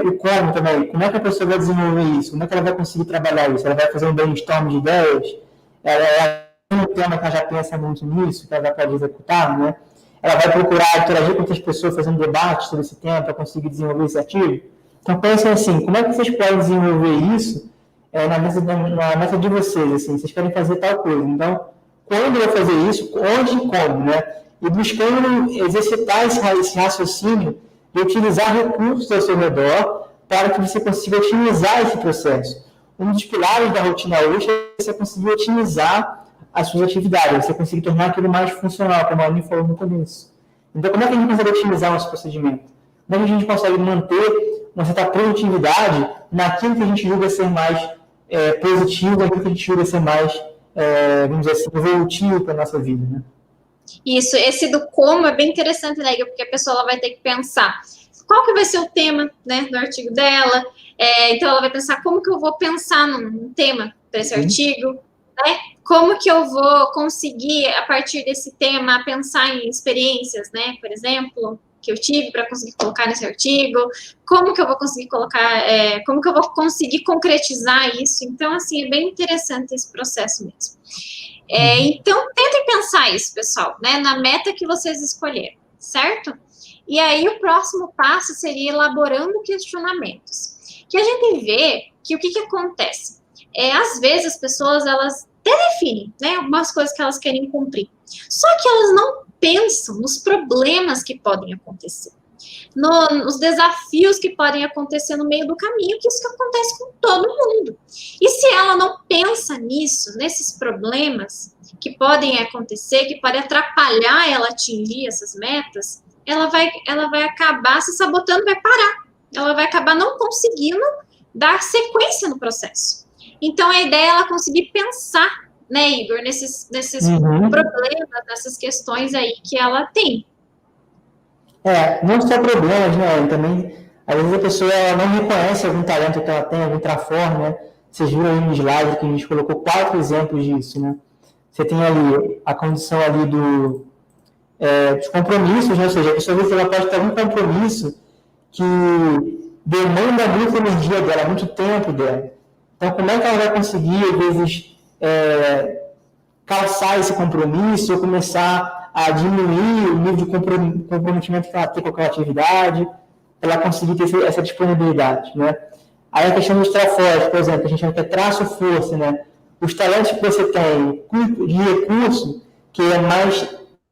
O como também, como é que a pessoa vai desenvolver isso? Como é que ela vai conseguir trabalhar isso? Ela vai fazer um brainstorm de ideias? Ela tem um tema que ela já pensa muito nisso, que ela já pode executar, né? Ela vai procurar interagir com outras pessoas, fazendo debate sobre esse tema para conseguir desenvolver esse artigo. Então, pensem assim, como é que vocês podem desenvolver isso na meta de vocês? Assim, vocês querem fazer tal coisa. Então, quando eu vou fazer isso, onde e como, né? E buscando exercitar esse raciocínio e utilizar recursos ao seu redor para que você consiga otimizar esse processo. Um dos pilares da rotina hoje é você conseguir otimizar as suas atividades, você conseguir tornar aquilo mais funcional, como a Aline falou no começo. Então, como é que a gente consegue otimizar o nosso procedimento? Como é que a gente consegue manter uma certa produtividade naquilo que a gente julga ser mais positivo, naquilo que a gente julga ser mais, vamos dizer assim, evolutivo para a nossa vida, né? Isso, esse do como é bem interessante, né, porque a pessoa ela vai ter que pensar qual que vai ser o tema, né, do artigo dela, então ela vai pensar como que eu vou pensar num tema para esse artigo, né, como que eu vou conseguir, a partir desse tema, pensar em experiências, né, por exemplo, que eu tive para conseguir colocar nesse artigo, como que eu vou conseguir colocar, como que eu vou conseguir concretizar isso, então, assim, é bem interessante esse processo mesmo. Então, tentem pensar isso, pessoal, né, na meta que vocês escolheram, certo? E aí, o próximo passo seria elaborando questionamentos. Que a gente vê que o que acontece? Às vezes, as pessoas, elas até definem, né, algumas coisas que elas querem cumprir. Só que elas não pensam nos problemas que podem acontecer. Nos desafios que podem acontecer no meio do caminho, que isso que acontece com todo mundo. E se ela não pensa nisso, nesses problemas que podem acontecer, que podem atrapalhar ela atingir essas metas, ela vai acabar se sabotando, vai parar. Ela vai acabar não conseguindo dar sequência no processo. Então, a ideia é ela conseguir pensar, né, Igor, nesses problemas, nessas questões aí que ela tem. Não só problemas, né? Também, às vezes a pessoa não reconhece algum talento que ela tem, algum trafor, né? Vocês viram aí no slide que a gente colocou 4 exemplos disso, né? Você tem ali a condição ali dos compromissos, né? Ou seja, a pessoa vê que ela pode ter algum compromisso que demanda muita energia dela, muito tempo dela. Então, como é que ela vai conseguir, às vezes, calçar esse compromisso ou começar a diminuir o nível de comprometimento que ela tem com aquela atividade, para ela conseguir ter essa disponibilidade, né? Aí a questão dos trafores, por exemplo, a gente chama que é traço-força, né? Os talentos que você tem de recurso, que é mais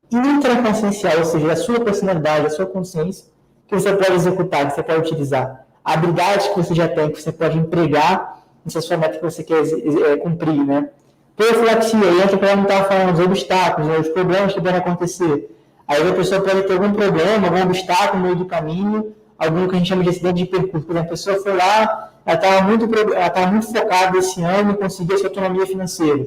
intraconsciencial, ou seja, a sua personalidade, a sua consciência, que você pode executar, que você pode utilizar. Habilidades que você já tem, que você pode empregar nessa sua meta que você quer cumprir, né? Profilaxia, aí entra para não estar falando dos obstáculos, né, os problemas que podem acontecer. Aí a pessoa pode ter algum problema, algum obstáculo no meio do caminho, algum que a gente chama de acidente de percurso. Por exemplo, a pessoa foi lá, ela estava muito focada esse ano em conseguir a sua autonomia financeira.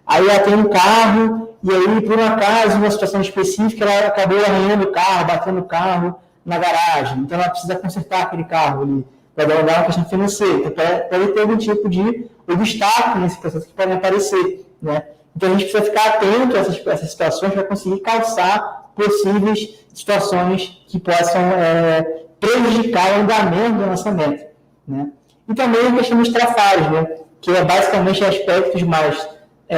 Aí ela tem um carro, e aí, por um acaso, uma situação específica, ela acabou arranhando o carro, batendo o carro na garagem. Então, ela precisa consertar aquele carro ali, para dar uma questão financeira. Então, pode ter algum tipo de obstáculo nesse processo que podem aparecer, né? Então, a gente precisa ficar atento a essas situações para conseguir calçar possíveis situações que possam prejudicar o andamento da nossa meta, né? E também a questão dos trafares, né? Que é basicamente aspectos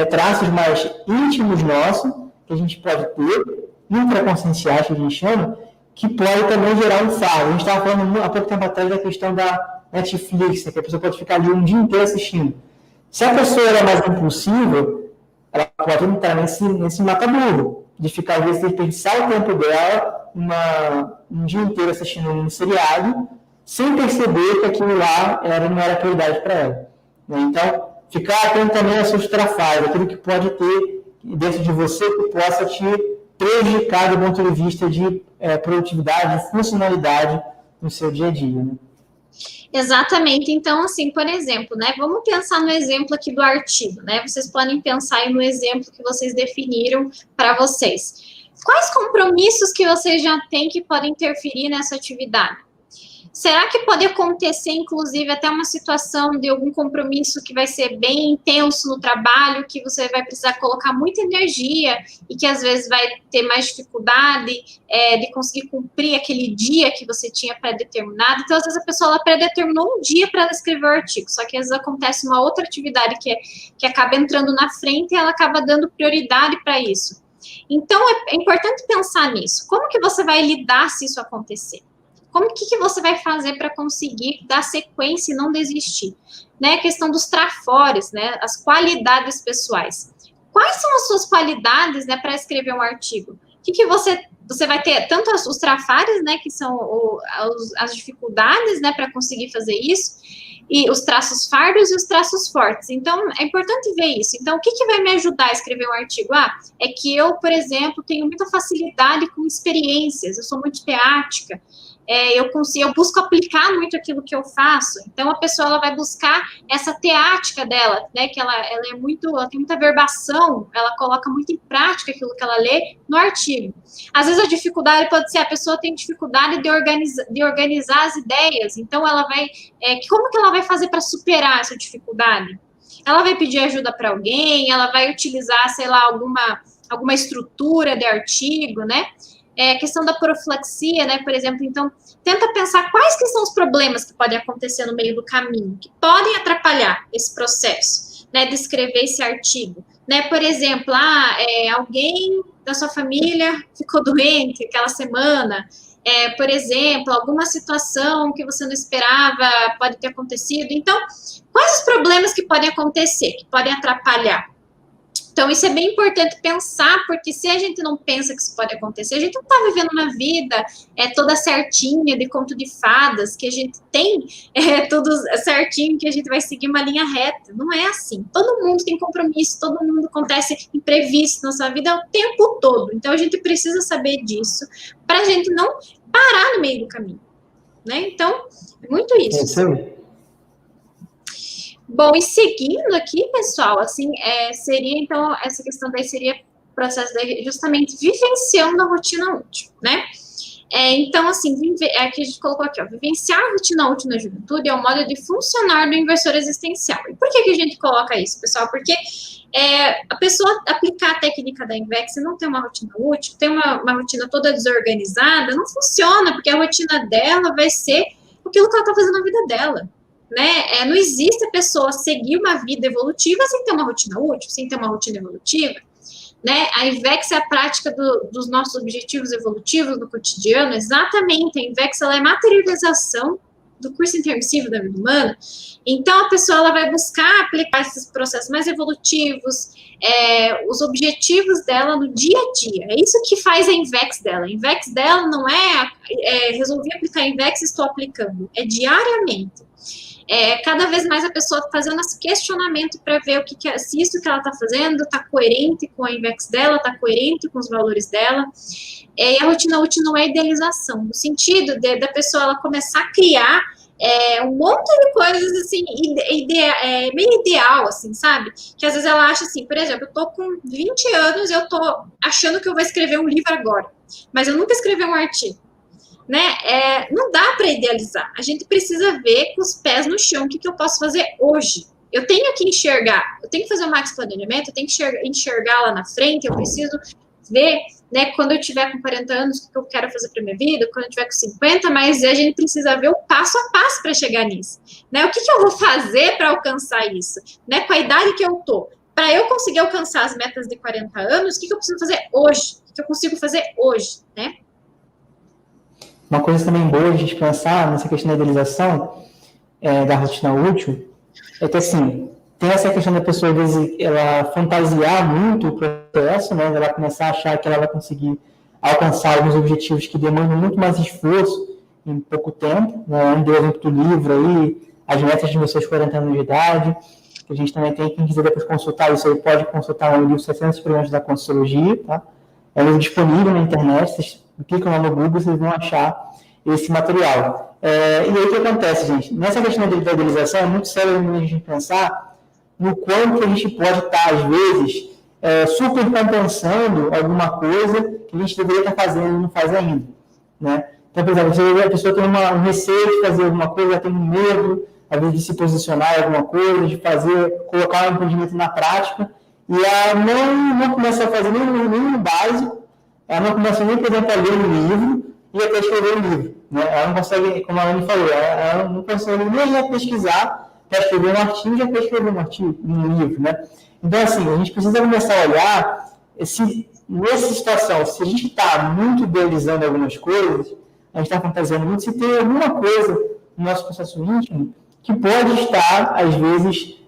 traços mais íntimos nossos, que a gente pode ter, intraconscienciais, que a gente chama, que pode também gerar um fardo. A gente estava falando há pouco tempo atrás da questão da Netflix, né, que a pessoa pode ficar ali um dia inteiro assistindo. Se a pessoa é mais impulsiva, ela pode entrar nesse mata-burro, de ficar, às vezes, desperdiçar o tempo dela um dia inteiro assistindo um seriado, sem perceber que aquilo lá não era prioridade para ela. Né? Então, ficar atento também aos seus trafares, aquilo que pode ter dentro de você que possa te prejudicar do ponto de vista de produtividade, de funcionalidade no seu dia a dia, né? Exatamente. Então, assim, por exemplo, né, vamos pensar no exemplo aqui do artigo, né? Vocês podem pensar aí no exemplo que vocês definiram para vocês. Quais compromissos que vocês já têm que podem interferir nessa atividade? Será que pode acontecer, inclusive, até uma situação de algum compromisso que vai ser bem intenso no trabalho, que você vai precisar colocar muita energia e que, às vezes, vai ter mais dificuldade de conseguir cumprir aquele dia que você tinha pré-determinado? Então, às vezes, a pessoa pré-determinou um dia para ela escrever o artigo, só que, às vezes, acontece uma outra atividade que acaba entrando na frente e ela acaba dando prioridade para isso. Então, é importante pensar nisso. Como que você vai lidar se isso acontecer? Como que você vai fazer para conseguir dar sequência e não desistir? Né? A questão dos trafores, né? As qualidades pessoais. Quais são as suas qualidades, né, para escrever um artigo? O que você vai ter? Tanto os trafares, né, que são as dificuldades, né, para conseguir fazer isso, e os traços fardos e os traços fortes. Então, é importante ver isso. Então, o que vai me ajudar a escrever um artigo? É que eu, por exemplo, tenho muita facilidade com experiências, eu sou muito teática, eu busco aplicar muito aquilo que eu faço. Então, a pessoa ela vai buscar essa teática dela, né? Que ela tem muita verbação, ela coloca muito em prática aquilo que ela lê no artigo. Às vezes a dificuldade pode ser a pessoa tem dificuldade de organizar as ideias. Então, ela vai como que ela vai fazer para superar essa dificuldade? Ela vai pedir ajuda para alguém, ela vai utilizar, sei lá, alguma estrutura de artigo, né? A questão da profilaxia, né, por exemplo, então, tenta pensar quais que são os problemas que podem acontecer no meio do caminho, que podem atrapalhar esse processo, né, de escrever esse artigo, né, por exemplo, alguém da sua família ficou doente aquela semana, por exemplo, alguma situação que você não esperava pode ter acontecido, então, quais os problemas que podem acontecer, que podem atrapalhar? Então, isso é bem importante pensar, porque se a gente não pensa que isso pode acontecer, a gente não está vivendo uma vida toda certinha, de conto de fadas, que a gente tem tudo certinho, que a gente vai seguir uma linha reta. Não é assim. Todo mundo tem compromisso, todo mundo acontece imprevisto na sua vida o tempo todo. Então, a gente precisa saber disso, para a gente não parar no meio do caminho. Né? Então, é muito isso. É isso aí. Bom, e seguindo aqui, pessoal, assim, seria, então, essa questão daí seria o processo justamente vivenciando a rotina útil, né? Então, assim, aqui a gente colocou aqui, ó, vivenciar a rotina útil na juventude é um modo de funcionar do inversor existencial. E por que a gente coloca isso, pessoal? Porque a pessoa aplicar a técnica da INVEX e não ter uma rotina útil, ter uma rotina toda desorganizada, não funciona, porque a rotina dela vai ser aquilo que ela está fazendo na vida dela. Né? Não existe a pessoa seguir uma vida evolutiva sem ter uma rotina útil, sem ter uma rotina evolutiva. Né? A INVEX é a prática dos nossos objetivos evolutivos no cotidiano, exatamente. A INVEX ela é materialização do curso intermissivo da vida humana. Então, a pessoa ela vai buscar aplicar esses processos mais evolutivos, os objetivos dela no dia a dia. É isso que faz a INVEX dela. A INVEX dela não resolvi aplicar a INVEX e estou aplicando. É diariamente. Cada vez mais a pessoa fazendo esse questionamento para ver se isso que ela está fazendo está coerente com a INVEX dela, está coerente com os valores dela. E a rotina útil não é idealização, no sentido da pessoa ela começar a criar um monte de coisas assim, meio ideal, assim, sabe? Que às vezes ela acha assim, por exemplo, eu tô com 20 anos e eu tô achando que eu vou escrever um livro agora, mas eu nunca escrevi um artigo. Né? Não dá para idealizar. A gente precisa ver com os pés no chão o que eu posso fazer hoje. Eu tenho que enxergar, eu tenho que fazer o max planejamento, eu tenho que enxergar lá na frente, eu preciso ver, né, quando eu tiver com 40 anos, o que eu quero fazer para minha vida, quando eu tiver com 50, mas a gente precisa ver o passo a passo para chegar nisso, né? O que eu vou fazer para alcançar isso, né? Com a idade que eu tô, para eu conseguir alcançar as metas de 40 anos, o que eu preciso fazer hoje? O que eu consigo fazer hoje, né? Uma coisa também boa a gente pensar nessa questão da idealização da rotina útil é que, assim, tem essa questão da pessoa, às vezes, ela fantasiar muito o processo, né? Ela começar a achar que ela vai conseguir alcançar alguns objetivos que demandam muito mais esforço em pouco tempo, né? Um exemplo do livro aí, as metas de seus 40 anos de idade, que a gente também tem, quem quiser depois consultar isso aí, pode consultar o livro 60 Experimentos da Conscienciologia, tá? É um livro disponível na internet, vocês clicam lá no Google, vocês vão achar esse material. E aí o que acontece, gente? Nessa questão da idealização, é muito sério a gente pensar no quanto a gente pode estar, às vezes, super compensando alguma coisa que a gente deveria estar fazendo e não faz ainda, né? Então, por exemplo, a pessoa tem um receio de fazer alguma coisa, ela tem um medo, às vezes, de se posicionar em alguma coisa, de colocar um empreendimento na prática, e ela não começa a fazer nenhum básico, ela não começa nem, por exemplo, a ler um livro e até escrever um livro, né? Ela não consegue, como a Anne falou, ela não consegue nem pesquisar para escrever um artigo, já para escrever um livro, né? Então, assim, a gente precisa começar a olhar nessa situação, se a gente está muito idealizando algumas coisas, a gente está fantasiando muito, se tem alguma coisa no nosso processo íntimo que pode estar, às vezes,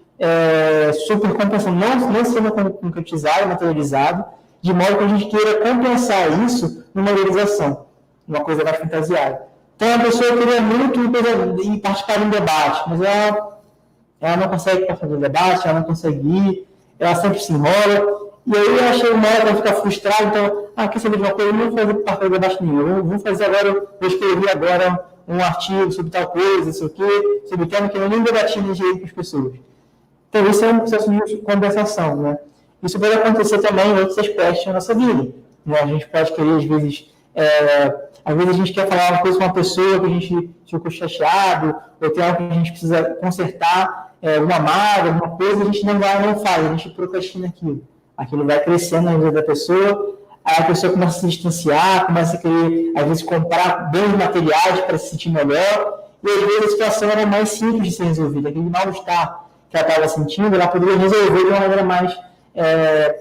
super compensando, não sendo concretizado, materializado, de modo que a gente queira compensar isso numa realização, uma coisa mais fantasiada. Então, a pessoa queria muito ir participar de um debate, mas ela não consegue participar do debate, ela não consegue ir, ela sempre se enrola, e aí eu achei uma hora que ela fica frustrada, então, quer saber de uma coisa, eu não vou fazer parte do debate nenhum, eu vou fazer agora, vou escrever agora um artigo sobre tal coisa, não sei o quê, sobre o tema que eu nem debati nem jeito com as pessoas. Então, isso é um processo de compensação, né? Isso pode acontecer também em outros aspectos da nossa vida, né? A gente pode querer, às vezes a gente quer falar uma coisa com uma pessoa que a gente ficou chateado, ou tem algo que a gente precisa consertar, uma mágoa, alguma coisa, a gente não faz, a gente procrastina aquilo. Aquilo vai crescendo na vida da pessoa, aí a pessoa começa a se distanciar, começa a querer, às vezes, comprar bens materiais para se sentir melhor, e às vezes a situação era mais simples de ser resolvida, aquele mal-estar que ela estava sentindo, ela poderia resolver de uma maneira mais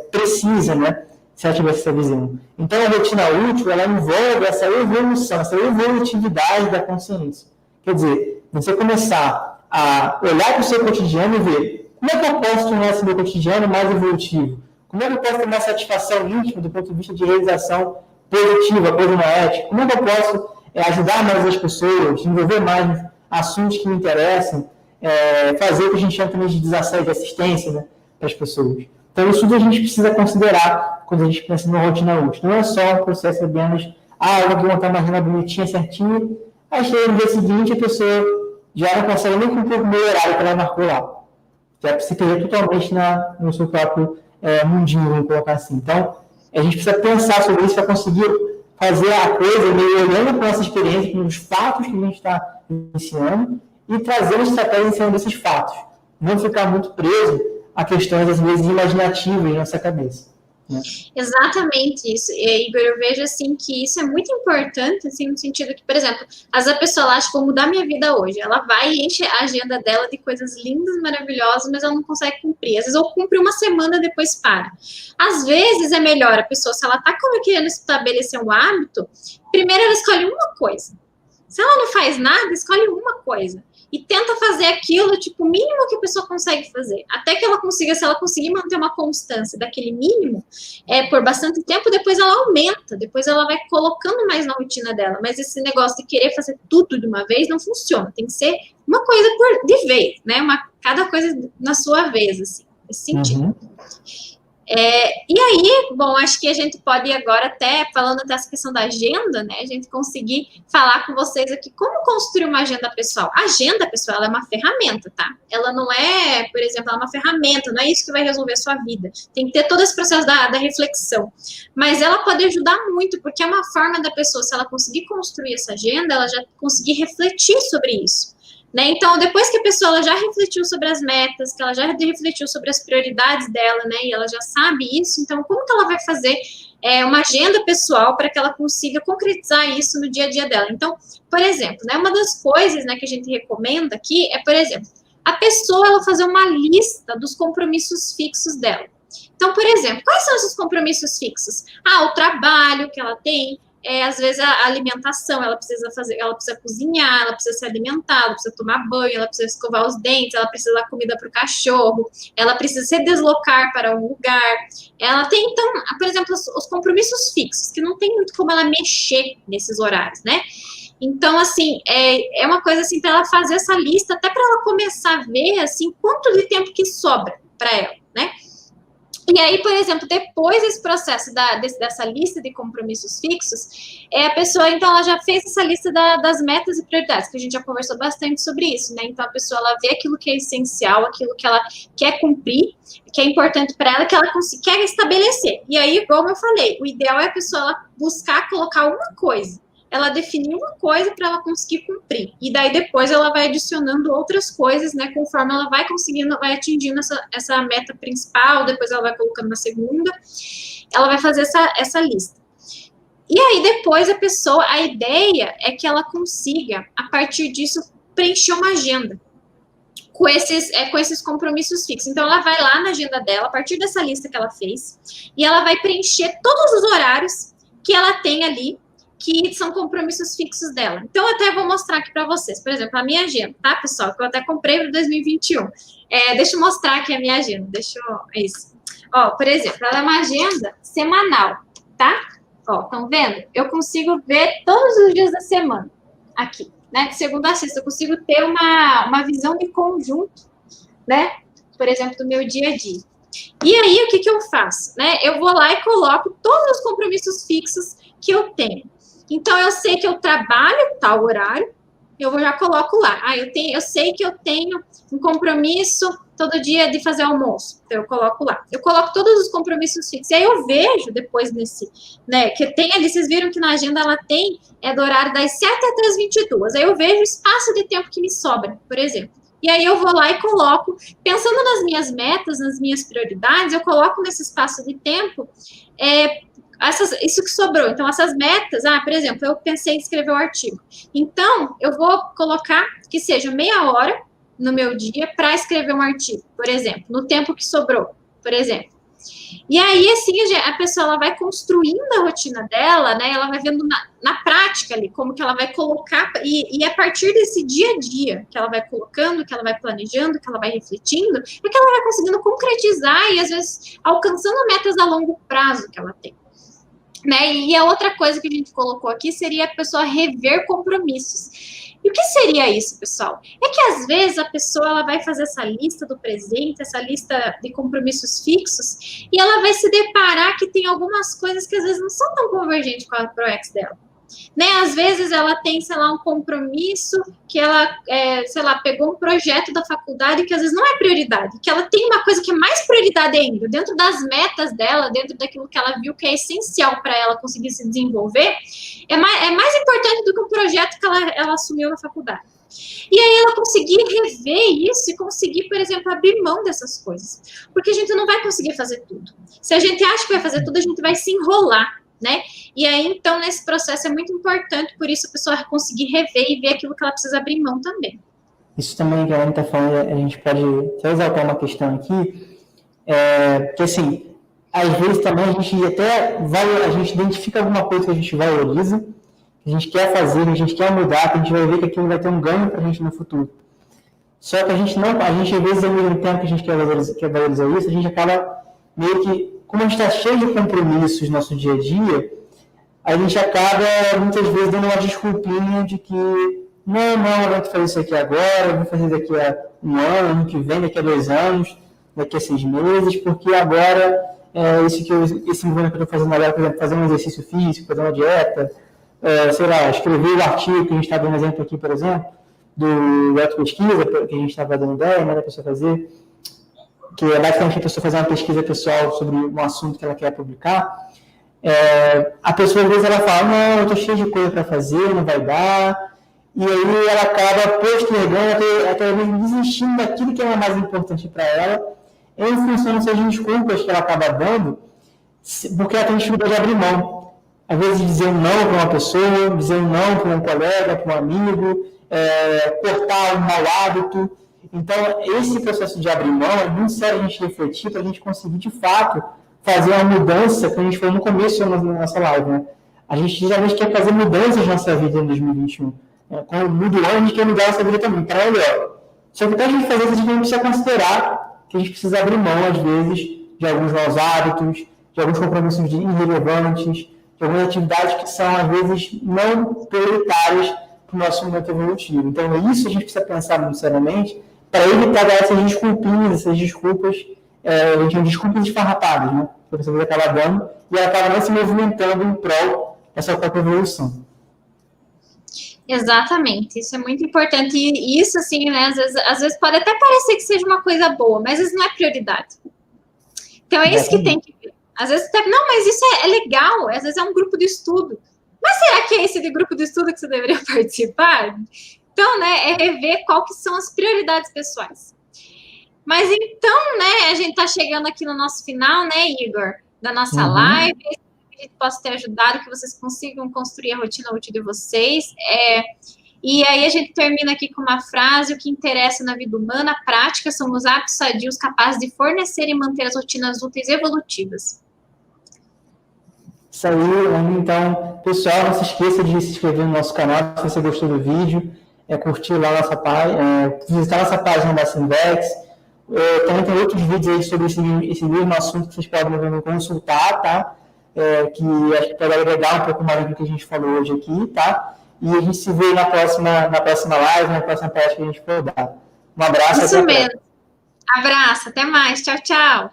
precisa, né? Se ela tivesse essa visão. Então, a rotina útil, ela envolve essa evolução, essa evolutividade da consciência. Quer dizer, você começar a olhar para o seu cotidiano e ver como é que eu posso tornar esse meu cotidiano mais evolutivo? Como é que eu posso ter mais satisfação íntima do ponto de vista de realização positiva, cosmoética? Como é que eu posso ajudar mais as pessoas, desenvolver mais assuntos que me interessam, fazer o que a gente chama também de desassédio de assistência, né, para as pessoas? Então, isso tudo a gente precisa considerar quando a gente pensa numa rotina útil. Não é só um processo apenas, eu vou montar uma agenda bonitinha, certinha, aí chega no dia seguinte a pessoa já não consegue nem cumprir o meu horário que ela marcou lá. Já se perder totalmente no seu próprio mundinho, vamos colocar assim. Então, a gente precisa pensar sobre isso para conseguir fazer a coisa meio olhando para essa experiência, com os fatos que a gente está iniciando e trazendo estratégias em cima desses fatos. Não ficar muito preso a questões, às vezes, imaginativas na nossa cabeça. Né? Exatamente isso. E, Igor, eu vejo, assim, que isso é muito importante, assim, no sentido que, por exemplo, às vezes a pessoa acha que vou mudar minha vida hoje. Ela vai e enche a agenda dela de coisas lindas, maravilhosas, mas ela não consegue cumprir. Às vezes, ou cumpre uma semana, depois para. Às vezes, é melhor a pessoa, se ela está querendo estabelecer um hábito, primeiro ela escolhe uma coisa. Se ela não faz nada, escolhe uma coisa. E tenta fazer aquilo, tipo, o mínimo que a pessoa consegue fazer. Até que ela consiga, se ela conseguir manter uma constância daquele mínimo, por bastante tempo, depois ela aumenta, depois ela vai colocando mais na rotina dela. Mas esse negócio de querer fazer tudo de uma vez não funciona. Tem que ser uma coisa de vez, né? Cada coisa na sua vez, assim, nesse sentido. Uhum. E aí, bom, acho que a gente pode agora até, falando dessa questão da agenda, né, a gente conseguir falar com vocês aqui como construir uma agenda pessoal. A agenda, pessoal, ela é uma ferramenta, tá? Ela não é, por exemplo, ela é uma ferramenta, não é isso que vai resolver a sua vida. Tem que ter todo esse processo da reflexão. Mas ela pode ajudar muito, porque é uma forma da pessoa, se ela conseguir construir essa agenda, ela já conseguir refletir sobre isso. né? Então, depois que a pessoa ela já refletiu sobre as metas, que ela já refletiu sobre as prioridades dela, né? E ela já sabe isso, então como que ela vai fazer uma agenda pessoal para que ela consiga concretizar isso no dia a dia dela? Então, por exemplo, né, uma das coisas, né, que a gente recomenda aqui é, por exemplo, a pessoa ela fazer uma lista dos compromissos fixos dela. Então, por exemplo, quais são esses compromissos fixos? O trabalho que ela tem, às vezes a alimentação, ela precisa cozinhar, ela precisa se alimentar, ela precisa tomar banho, ela precisa escovar os dentes, ela precisa dar comida para o cachorro, ela precisa se deslocar para um lugar. Ela tem, então, por exemplo, os compromissos fixos, que não tem muito como ela mexer nesses horários, né? Então, assim, é uma coisa assim para ela fazer essa lista, até para ela começar a ver, assim, quanto de tempo que sobra para ela, né? E aí, por exemplo, depois desse processo dessa lista de compromissos fixos, a pessoa, então, ela já fez essa lista das metas e prioridades, que a gente já conversou bastante sobre isso, né? Então, a pessoa, ela vê aquilo que é essencial, aquilo que ela quer cumprir, que é importante para ela, que ela quer estabelecer. E aí, como eu falei, o ideal é a pessoa ela buscar colocar uma coisa. Ela definir uma coisa para ela conseguir cumprir. E daí depois ela vai adicionando outras coisas, né? Conforme ela vai conseguindo, vai atingindo essa meta principal, depois ela vai colocando na segunda. Ela vai fazer essa lista. E aí depois a ideia é que ela consiga, a partir disso, preencher uma agenda com esses compromissos fixos. Então, ela vai lá na agenda dela, a partir dessa lista que ela fez, e ela vai preencher todos os horários que ela tem ali, que são compromissos fixos dela. Então, eu até vou mostrar aqui para vocês. Por exemplo, a minha agenda, tá, pessoal? Que eu até comprei para 2021. Deixa eu mostrar aqui a minha agenda. Isso. Ó, por exemplo, ela é uma agenda semanal, tá? Ó, estão vendo? Eu consigo ver todos os dias da semana aqui, né? De segunda a sexta, eu consigo ter uma visão de conjunto, né? Por exemplo, do meu dia a dia. E aí, o que eu faço? Né? Eu vou lá e coloco todos os compromissos fixos que eu tenho. Então, eu sei que eu trabalho tal horário, eu já coloco lá. Eu sei que eu tenho um compromisso todo dia de fazer almoço, então eu coloco lá. Eu coloco todos os compromissos fixos. E aí eu vejo depois né, que tem ali, vocês viram que na agenda ela tem, do horário das 7 até as 22. Aí eu vejo o espaço de tempo que me sobra, por exemplo. E aí eu vou lá e coloco, pensando nas minhas metas, nas minhas prioridades, eu coloco nesse espaço de tempo isso que sobrou. Então, essas metas, por exemplo, eu pensei em escrever um artigo. Então, eu vou colocar que seja meia hora no meu dia para escrever um artigo, por exemplo, no tempo que sobrou, por exemplo. E aí, assim, a pessoa ela vai construindo a rotina dela, né? Ela vai vendo na prática ali como que ela vai colocar, e a partir desse dia a dia que ela vai colocando, que ela vai planejando, que ela vai refletindo, é que ela vai conseguindo concretizar e, às vezes, alcançando metas a longo prazo que ela tem. Né? E a outra coisa que a gente colocou aqui seria a pessoa rever compromissos. E o que seria isso, pessoal? É que às vezes a pessoa ela vai fazer essa lista do presente, essa lista de compromissos fixos, e ela vai se deparar que tem algumas coisas que às vezes não são tão convergentes com a ProEx dela. Né? Às vezes ela tem, sei lá, um compromisso que ela, sei lá, pegou um projeto da faculdade que às vezes não é prioridade, que ela tem uma coisa que é mais prioridade ainda, dentro das metas dela, dentro daquilo que ela viu que é essencial para ela conseguir se desenvolver, é mais importante do que um projeto que ela assumiu na faculdade. E aí ela conseguir rever isso e conseguir, por exemplo, abrir mão dessas coisas. Porque a gente não vai conseguir fazer tudo. Se a gente acha que vai fazer tudo, a gente vai se enrolar, né? E aí, então, nesse processo é muito importante, por isso a pessoa conseguir rever e ver aquilo que ela precisa abrir mão também. Isso também que a Ana está falando, a gente pode até exaltar uma questão aqui, porque assim, às vezes também a gente identifica alguma coisa que a gente valoriza, que a gente quer fazer, que a gente quer mudar, que a gente vai ver que aquilo vai ter um ganho para a gente no futuro. Só que a gente às vezes, ao mesmo tempo que a gente quer valorizar isso, a gente acaba meio que, como a gente está cheio de compromissos no nosso dia a dia, a gente acaba, muitas vezes, dando uma desculpinha de que não, eu vou fazer isso aqui agora, eu vou fazer daqui a um ano que vem, daqui a 2 anos, daqui a 6 meses, porque agora, esse movimento que eu estou fazendo agora, por exemplo, fazer um exercício físico, fazer uma dieta, sei lá, escrever o artigo que a gente está dando exemplo aqui, por exemplo, do auto-pesquisa, que a gente estava dando ideia, né, da pessoa fazer, que é basicamente a pessoa fazer uma pesquisa pessoal sobre um assunto que ela quer publicar. A pessoa, às vezes, ela fala, não, eu estou cheio de coisa para fazer, não vai dar. e aí ela acaba postergando, até mesmo desistindo daquilo que é mais importante para ela, em função dessas desculpas que ela acaba dando, porque ela tem dificuldade de abrir mão. Às vezes dizer um não para uma pessoa, dizer um não para um colega, para um amigo, cortar um mau hábito. Então, esse processo de abrir mão é muito sério a gente refletir para a gente conseguir, de fato, fazer uma mudança, que a gente falou no começo da nossa live, né? A gente geralmente quer fazer mudanças na nossa vida em 2021. Quando muda o ano, a gente quer mudar a nossa vida também, para melhor. Só que para a gente fazer isso, a gente precisa considerar que a gente precisa abrir mão, às vezes, de alguns maus hábitos, de alguns compromissos irrelevantes, de algumas atividades que são, às vezes, não prioritárias para o nosso momento evolutivo. Então, isso a gente precisa pensar muito seriamente para evitar essas desculpinhas, essas desculpas, a gente chama de desculpas esfarrapadas, né? Que a pessoa acaba dando e ela acaba não se movimentando em prol dessa própria evolução. Exatamente, isso é muito importante. E isso, assim, né, às vezes pode até parecer que seja uma coisa boa, mas isso não é prioridade. Então, é isso que tem que ver. Às vezes, não, mas isso é legal, às vezes é um grupo de estudo. Mas será que é esse de grupo de estudo que você deveria participar? Então, né, é rever qual que são as prioridades pessoais. Mas então, né, a gente está chegando aqui no nosso final, né, Igor, da nossa live. Que a gente possa ter ajudado, que vocês consigam construir a rotina útil de vocês. E aí a gente termina aqui com uma frase: o que interessa na vida humana, a prática, são os hábitos sadios capazes de fornecer e manter as rotinas úteis evolutivas. Isso aí, então, pessoal, não se esqueça de se inscrever no nosso canal, se você gostou do vídeo, curtir lá nossa página, visitar nossa página da Sinvex. Também tem outros vídeos aí sobre esse mesmo assunto que vocês podem consultar, tá? Que acho que pode agregar um pouco mais do que a gente falou hoje aqui, tá? E a gente se vê na próxima live, na próxima parte que a gente for dar. Um abraço. Isso mesmo. Abraço, até mais. Tchau, tchau.